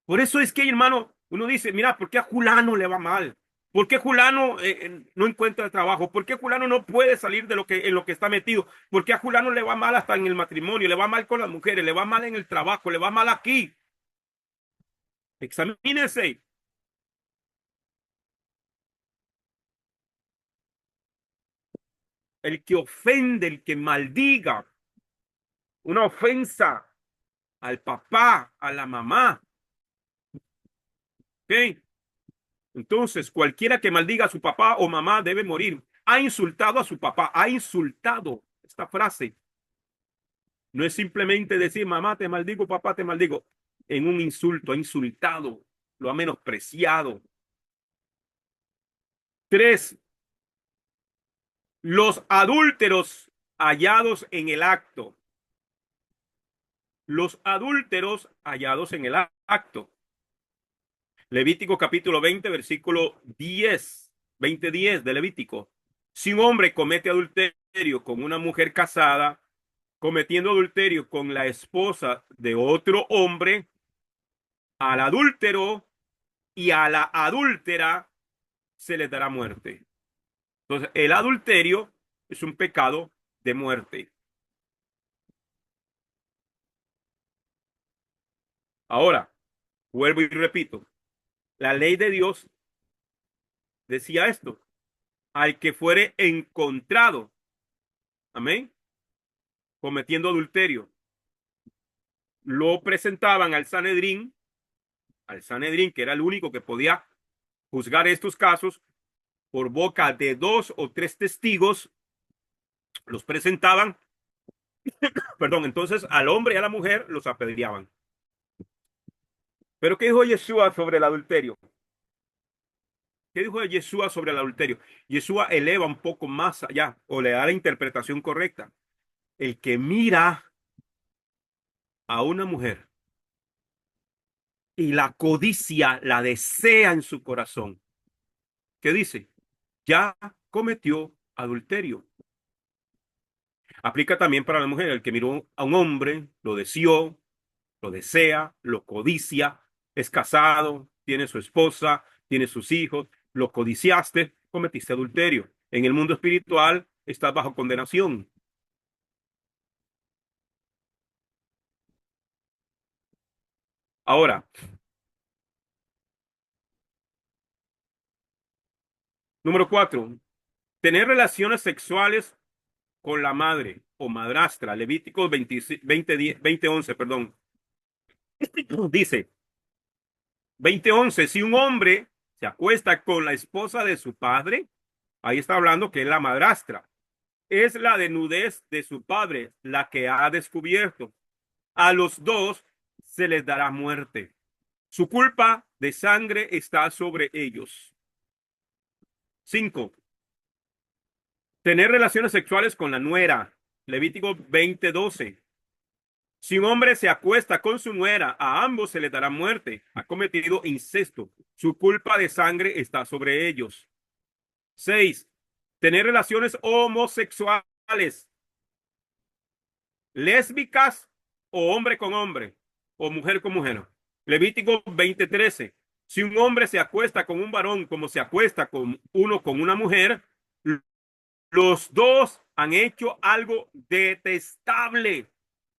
Por eso es que, hermano, uno dice, mira, ¿por qué a Julano le va mal? ¿Por qué Julano no encuentra trabajo? ¿Por qué Julano no puede salir de en lo que está metido? ¿Por qué a Julano le va mal hasta en el matrimonio? Le va mal con las mujeres, le va mal en el trabajo, le va mal aquí. Examínese. El que ofende, el que maldiga, una ofensa al papá, a la mamá. ¿Ok? Entonces, cualquiera que maldiga a su papá o mamá debe morir. Ha insultado a su papá, ha insultado. Esta frase no es simplemente decir, mamá te maldigo, papá te maldigo. en un insulto, ha insultado, lo ha menospreciado. Tres, los adúlteros hallados en el acto. Los adúlteros hallados en el acto. Levítico capítulo 20, versículo 10, 20:10 de Levítico. Si un hombre comete adulterio con una mujer casada, cometiendo adulterio con la esposa de otro hombre, al adúltero y a la adúltera se les dará muerte. Entonces, el adulterio es un pecado de muerte. Ahora, vuelvo y repito, la ley de Dios decía esto, al que fuere encontrado, amén, cometiendo adulterio, lo presentaban al Sanedrín, que era el único que podía juzgar estos casos, por boca de 2 o 3 testigos, los presentaban, perdón, entonces al hombre y a la mujer los apedreaban. Pero ¿qué dijo Yeshua sobre el adulterio? ¿Qué dijo Yeshua sobre el adulterio? Yeshua eleva un poco más allá, o le da la interpretación correcta. El que mira a una mujer y la codicia, la desea en su corazón, ¿qué dice? Ya cometió adulterio. Aplica también para la mujer, el que miró a un hombre, lo deseó, lo desea, lo codicia, es casado, tiene su esposa, tiene sus hijos, lo codiciaste, cometiste adulterio. En el mundo espiritual estás bajo condenación. Ahora, número 4, tener relaciones sexuales con la madre o madrastra. Levíticos 20:11, perdón. Dice, 20:11, si un hombre se acuesta con la esposa de su padre, ahí está hablando que es la madrastra. Es la desnudez de su padre la que ha descubierto. A los dos se les dará muerte. Su culpa de sangre está sobre ellos. 5, tener relaciones sexuales con la nuera. Levítico 20:12. Si un hombre se acuesta con su nuera, a ambos se les dará muerte. Ha cometido incesto. Su culpa de sangre está sobre ellos. 6, tener relaciones homosexuales, lésbicas o hombre con hombre o mujer con mujer. Levítico 20:13. Si un hombre se acuesta con un varón como se acuesta con uno con una mujer, los dos han hecho algo detestable.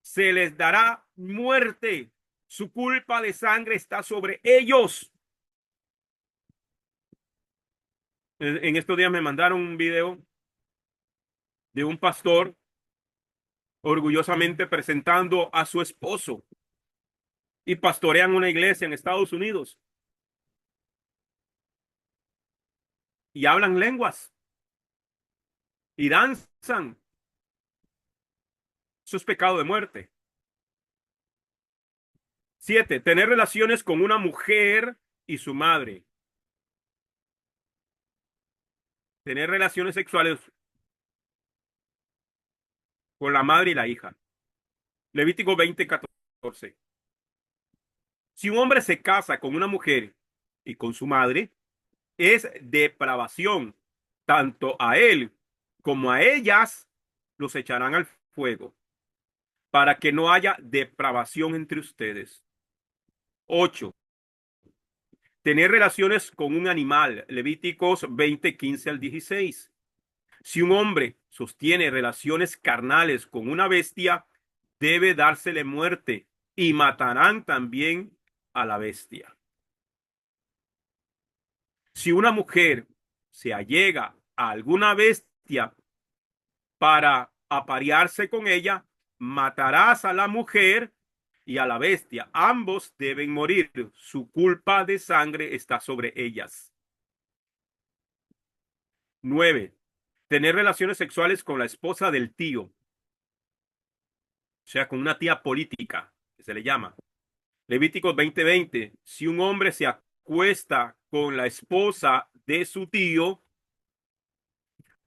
Se les dará muerte. Su culpa de sangre está sobre ellos. En estos días me mandaron un video de un pastor orgullosamente presentando a su esposo y pastorean una iglesia en Estados Unidos y hablan lenguas y danzan. Eso es pecado de muerte. 7, tener relaciones con una mujer y su madre. Tener relaciones sexuales con la madre y la hija. Levítico 20:14. Si un hombre se casa con una mujer y con su madre, es depravación. Tanto a él como a ellas los echarán al fuego, para que no haya depravación entre ustedes. 8, tener relaciones con un animal. Levíticos 20:15 al 16. Si un hombre sostiene relaciones carnales con una bestia, debe dársele muerte y matarán también a la bestia. Si una mujer se allega a alguna bestia para aparearse con ella, matarás a la mujer y a la bestia. Ambos deben morir. Su culpa de sangre está sobre ellas. 9, tener relaciones sexuales con la esposa del tío, o sea, con una tía política, que se le llama. Levíticos 20:20. Si un hombre se acuesta con la esposa de su tío,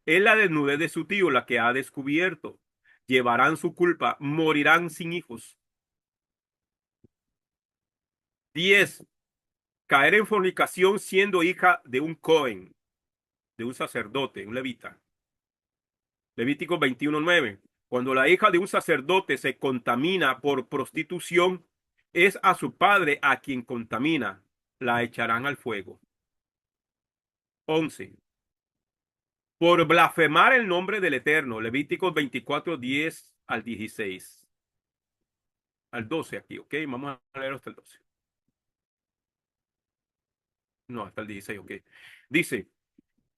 es la desnudez de su tío la que ha descubierto. Llevarán su culpa, morirán sin hijos. 10. Caer en fornicación siendo hija de un Cohen, de un sacerdote, un levita. Levítico 21:9. Cuando la hija de un sacerdote se contamina por prostitución, es a su padre a quien contamina. La echarán al fuego. 11. Por blasfemar el nombre del Eterno. Levíticos 24:10 al 16. Al 12 aquí, ¿ok? Vamos a leer hasta el 12. No, hasta el 16, ¿ok? Dice,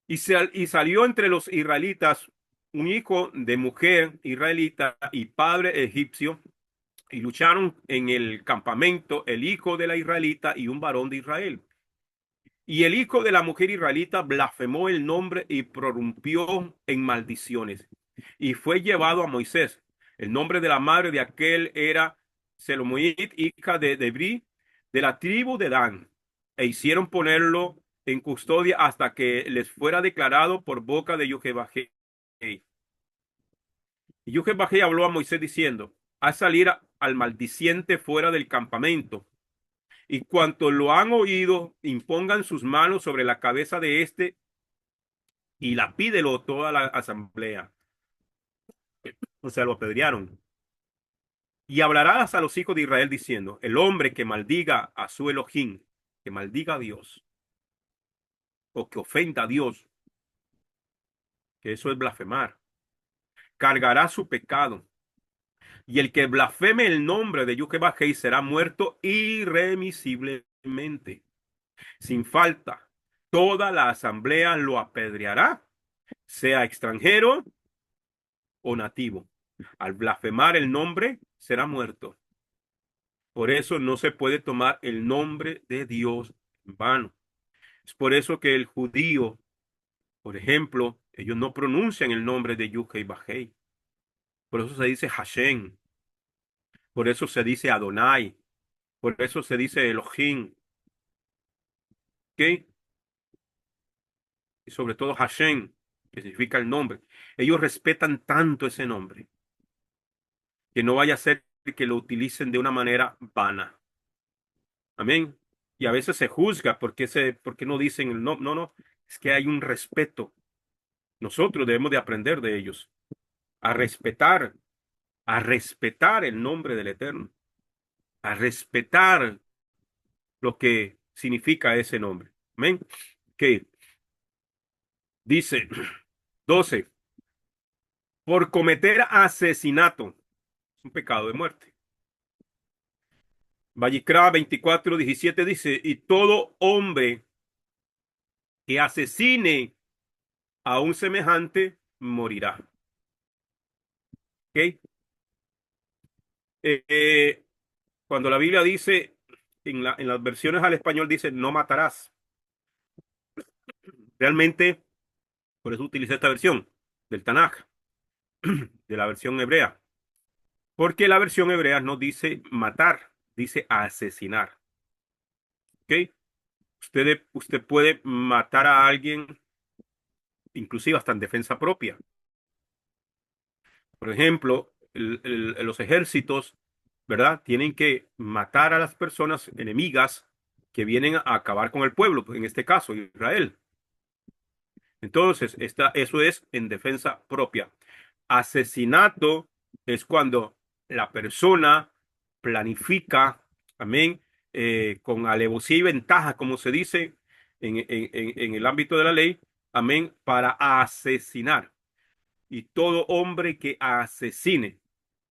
y salió entre los israelitas un hijo de mujer israelita y padre egipcio, y lucharon en el campamento el hijo de la israelita y un varón de Israel. Y el hijo de la mujer israelita blasfemó el nombre y prorrumpió en maldiciones. Y fue llevado a Moisés. El nombre de la madre de aquel era Selomuit, hija de Debri, de la tribu de Dan. E hicieron ponerlo en custodia hasta que les fuera declarado por boca de Yohebajé. Y Yohebajé habló a Moisés diciendo: haz salir al maldiciente fuera del campamento, y cuantos lo han oído, impongan sus manos sobre la cabeza de éste y la pídelo toda la asamblea. O sea, lo apedrearon. Y hablarás a los hijos de Israel diciendo: el hombre que maldiga a su Elohim, que maldiga a Dios, o que ofenda a Dios, que eso es blasfemar, cargará su pecado. Y el que blasfeme el nombre de Yuhebajei será muerto irremisiblemente, sin falta. Toda la asamblea lo apedreará, sea extranjero o nativo. Al blasfemar el nombre, será muerto. Por eso no se puede tomar el nombre de Dios en vano. Es por eso que el judío, por ejemplo, ellos no pronuncian el nombre de Yuhei Bajei. Por eso se dice Hashem. Por eso se dice Adonai. Por eso se dice Elohim. ¿Ok? Y sobre todo Hashem, que significa el nombre. Ellos respetan tanto ese nombre que no vaya a ser que lo utilicen de una manera vana. Amén. Y a veces se juzga porque no dicen el nombre. No, no. Es que hay un respeto. Nosotros debemos de aprender de ellos a respetar, a respetar el nombre del Eterno, a respetar lo que significa ese nombre. Amén. Que dice 12, por cometer asesinato, es un pecado de muerte. Vallicra 24:17 dice: y todo hombre que asesine a un semejante morirá. ¿Ok? Eh, eh, Cuando la Biblia dice, en las versiones al español dice, no matarás. Realmente, por eso utilicé esta versión del Tanaj, de la versión hebrea. Porque la versión hebrea no dice matar, dice asesinar. ¿Ok? Usted puede matar a alguien, inclusive hasta en defensa propia. Por ejemplo, los ejércitos, ¿verdad? Tienen que matar a las personas enemigas que vienen a acabar con el pueblo, en este caso, Israel. Entonces, eso es en defensa propia. Asesinato es cuando la persona planifica, amén, con alevosía y ventaja, como se dice en el ámbito de la ley, amén, para asesinar. Y todo hombre que asesine,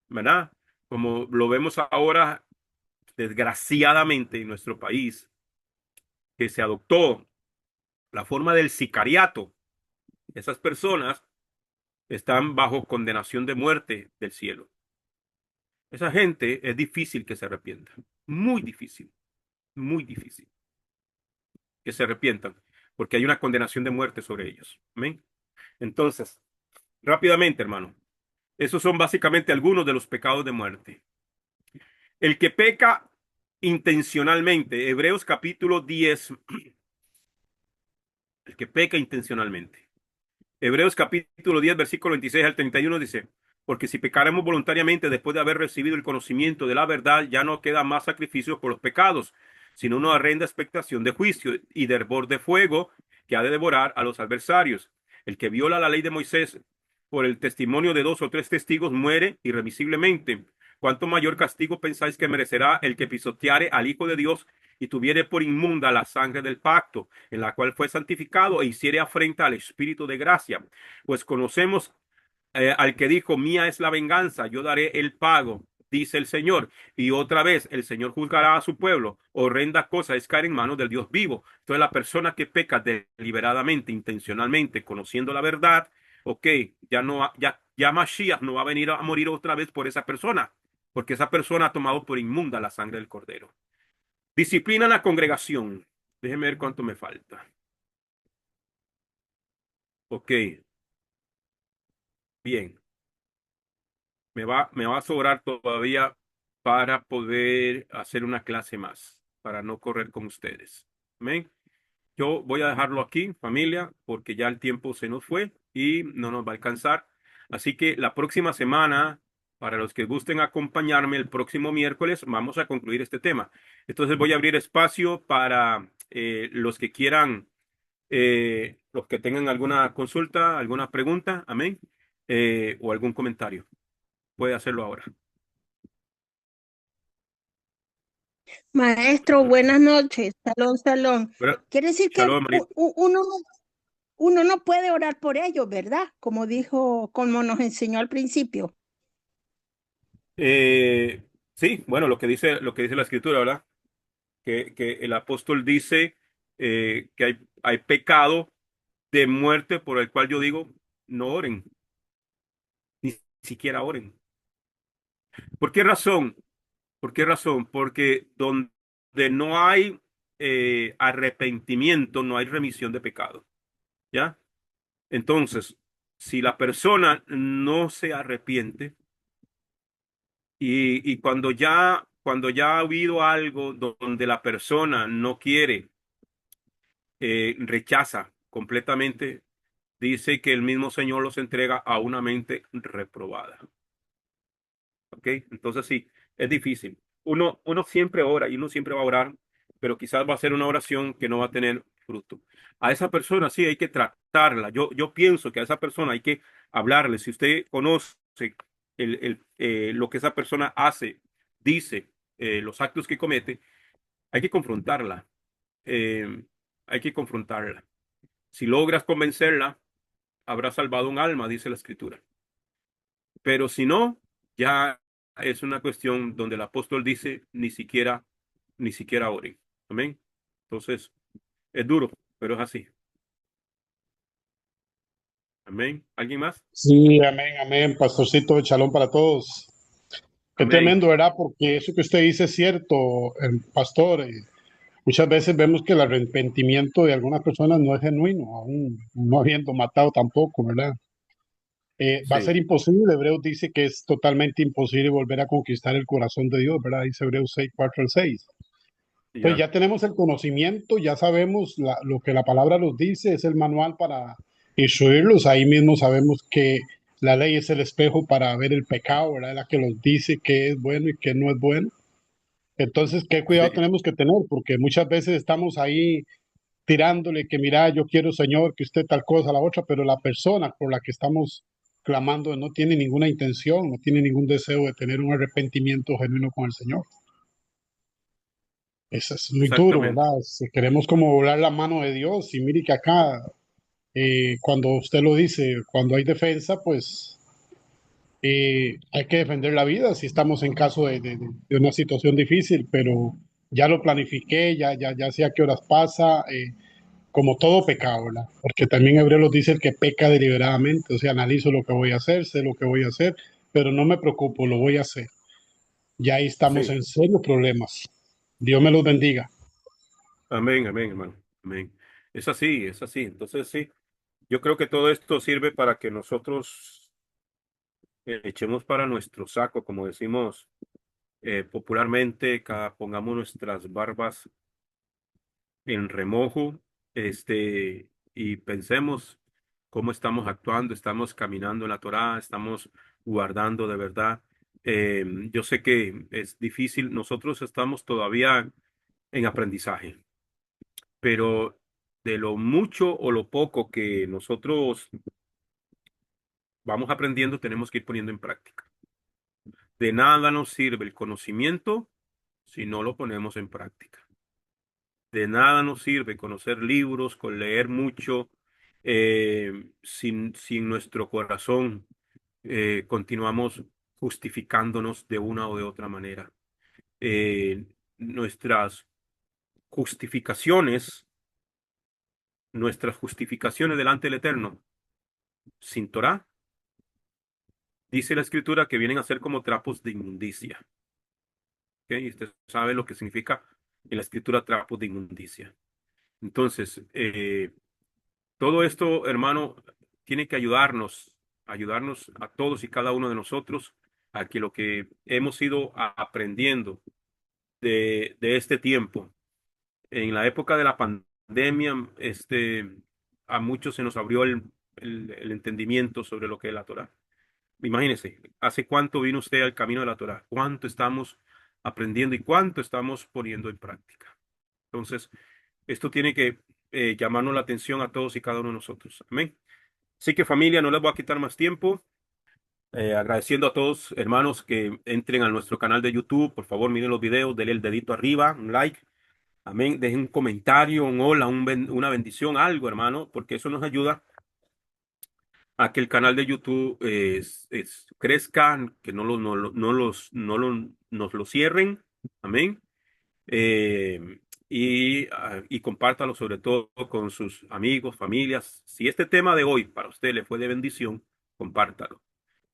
¿verdad? Como lo vemos ahora, desgraciadamente, en nuestro país, que se adoptó la forma del sicariato. Esas personas están bajo condenación de muerte del cielo. Esa gente es difícil que se arrepienta. Muy difícil que se arrepientan, porque hay una condenación de muerte sobre ellos. Amén. Entonces, rápidamente, hermano, esos son básicamente algunos de los pecados de muerte. El que peca intencionalmente. Hebreos capítulo 10, el que peca intencionalmente. Hebreos capítulo 10 versículo 26 al 31 dice, porque si pecaremos voluntariamente después de haber recibido el conocimiento de la verdad, ya no queda más sacrificio por los pecados, sino una horrenda expectación de juicio y de hervor de fuego que ha de devorar a los adversarios. El que viola la ley de Moisés por el testimonio de dos o tres testigos muere irremisiblemente. ¿Cuánto mayor castigo pensáis que merecerá el que pisoteare al Hijo de Dios y tuviere por inmunda la sangre del pacto, en la cual fue santificado e hiciere afrenta al Espíritu de gracia? Pues conocemos al que dijo, mía es la venganza, yo daré el pago, dice el Señor. Y otra vez, el Señor juzgará a su pueblo. Horrenda cosa es caer en manos del Dios vivo. Entonces, la persona que peca deliberadamente, intencionalmente, conociendo la verdad, ok, ya no, ya Mashiach no va a venir a morir otra vez por esa persona, porque esa persona ha tomado por inmunda la sangre del cordero. Disciplina en la congregación. Déjeme ver cuánto me falta. Ok, bien. Me va a sobrar todavía para poder hacer una clase más, para no correr con ustedes. Amén. Yo voy a dejarlo aquí, familia, porque ya el tiempo se nos fue y no nos va a alcanzar. Así que la próxima semana, para los que gusten acompañarme el próximo miércoles, vamos a concluir este tema. Entonces voy a abrir espacio para los que quieran, los que tengan alguna consulta, alguna pregunta, amén, o algún comentario. Puede hacerlo ahora. Maestro, buenas noches. Salón, salón. Bueno, Quiere decir que shalom, hermanito. uno no puede orar por ellos, ¿verdad? Como dijo, como nos enseñó al principio. Eh, sí, bueno, lo que dice la escritura, ¿verdad? Que el apóstol dice que hay pecado de muerte por el cual yo digo, no oren, ni siquiera oren. ¿Por qué razón? ¿Por qué razón? Porque donde no hay arrepentimiento, no hay remisión de pecado, ¿ya? Entonces, si la persona no se arrepiente, y cuando ya ha habido algo donde la persona no quiere, rechaza completamente, dice que el mismo Señor los entrega a una mente reprobada. ¿Ok? Entonces sí, es difícil. Uno siempre ora y uno siempre va a orar, pero quizás va a ser una oración que no va a tener fruto. A esa persona sí hay que tratarla. Yo pienso que a esa persona hay que hablarle. Si usted conoce lo que esa persona hace, dice, los actos que comete, hay que confrontarla. Eh, hay que confrontarla. Si logras convencerla, habrás salvado un alma, dice la escritura. Pero si no, ya es una cuestión donde el apóstol dice ni siquiera oren. Amén. Entonces, es duro, pero es así. Amén. ¿Alguien más? Sí, amén, amén, pastorcito, shalom para todos. Qué Amén. tremendo, ¿verdad? Porque eso que usted dice es cierto, pastor. Muchas veces vemos que el arrepentimiento de algunas personas no es genuino, aún no habiendo matado tampoco, ¿verdad? Va a ser Sí, imposible. Hebreos dice que es totalmente imposible volver a conquistar el corazón de Dios, ¿verdad? Dice Hebreos 6, 4 al 6. Entonces ya. ya tenemos el conocimiento, ya sabemos lo que la palabra nos dice, es el manual para instruirlos. Ahí mismo sabemos que la ley es el espejo para ver el pecado, ¿verdad? La que nos dice qué es bueno y qué no es bueno. Entonces, qué cuidado Sí, tenemos que tener, porque muchas veces estamos ahí tirándole que mira, yo quiero, Señor, que usted tal cosa, la otra, pero la persona por la que estamos clamando no tiene ninguna intención, no tiene ningún deseo de tener un arrepentimiento genuino con el Señor. Eso es muy duro, exactamente. ¿verdad? Si queremos como volar la mano de Dios y mire que acá, cuando usted lo dice, cuando hay defensa, pues hay que defender la vida si estamos en caso de una situación difícil, pero ya lo planifiqué, ya sé a qué horas pasa, como todo pecado, ¿verdad? Porque también Hebreos dice el que peca deliberadamente, o sea, analizo lo que voy a hacer, sé lo que voy a hacer, pero no me preocupo, lo voy a hacer. Ya ahí estamos Sí. en serios problemas. Dios me los bendiga. Amén, amén, hermano. Amén. Es así, es así. Entonces sí, yo creo que todo esto sirve para que nosotros echemos para nuestro saco, como decimos Popularmente, pongamos nuestras barbas en remojo, y pensemos cómo estamos actuando, estamos caminando en la Torá, estamos guardando de verdad. Yo sé que es difícil, nosotros estamos todavía en aprendizaje, pero de lo mucho o lo poco que nosotros vamos aprendiendo, tenemos que ir poniendo en práctica. De nada nos sirve el conocimiento si no lo ponemos en práctica. De nada nos sirve conocer libros, con leer mucho, sin nuestro corazón continuamos justificándonos de una o de otra manera. Nuestras justificaciones, nuestras justificaciones delante del Eterno, sin Torah, dice la Escritura que vienen a ser como trapos de inmundicia. ¿Ok? Y usted sabe lo que significa en la Escritura trapos de inmundicia. Entonces, todo esto, hermano, tiene que ayudarnos a todos y cada uno de nosotros a que lo que hemos ido aprendiendo de este tiempo, en la época de la pandemia, a muchos se nos abrió el entendimiento sobre lo que es la Torá. Imagínese, ¿hace cuánto vino usted al camino de la Torá? ¿Cuánto estamos aprendiendo y cuánto estamos poniendo en práctica? Entonces, esto tiene que llamarnos la atención a todos y cada uno de nosotros. Amén. Así que familia, no les voy a quitar más tiempo. Agradeciendo a todos, hermanos, que entren a nuestro canal de YouTube. Por favor, miren los videos, denle el dedito arriba, un like. Amén. Dejen un comentario, un hola, una bendición, algo, hermano, porque eso nos ayuda a que el canal de YouTube crezca, que nos lo cierren. Amén. Y compártalo sobre todo con sus amigos, familias. Si este tema de hoy para usted le fue de bendición, compártalo.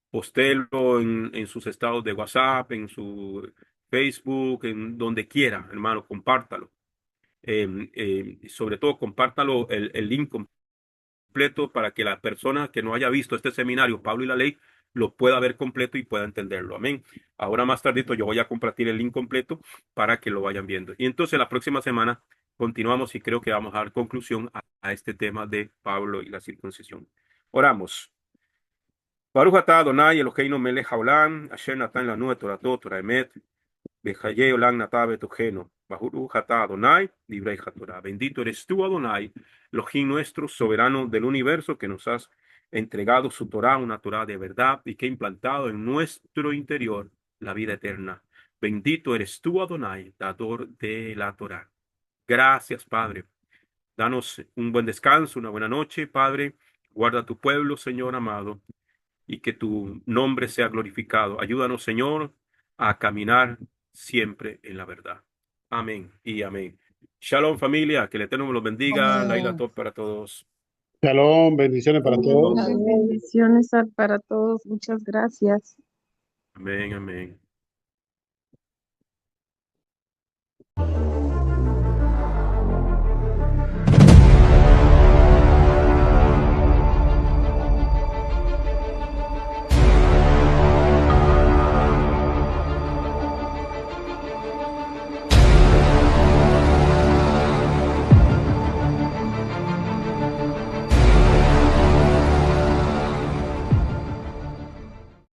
Postéelo en sus estados de WhatsApp, en su Facebook, en donde quiera, hermano, compártalo. Sobre todo, compártalo el link completo para que la persona que no haya visto este seminario, Pablo y la Ley, lo pueda ver completo y pueda entenderlo. Amén. Ahora más tardito yo voy a compartir el link completo para que lo vayan viendo. Y entonces la próxima semana continuamos y creo que vamos a dar conclusión a este tema de Pablo y la circuncisión. Oramos. Baruch atah Adonai Eloheinu melech haolam, asher natan lanu et torato Torah emet, bechaye olam natah betujeno. Baruch atah Adonai, librei hatorah. Bendito eres tú, Adonai, Elohim nuestro, soberano del universo, que nos has entregado su Torah, una Torah de verdad, y que ha implantado en nuestro interior la vida eterna. Bendito eres tú, Adonai, dador de la Torah. Gracias, Padre. Danos un buen descanso, una buena noche, Padre. Guarda a tu pueblo, Señor amado, y que tu nombre sea glorificado. Ayúdanos, Señor, a caminar siempre en la verdad. Amén y amén. Shalom, familia, que el Eterno me los bendiga. Laila Amén. top para todos. Shalom, bendiciones para todos. Bendiciones para todos. Muchas gracias. Amén, amén.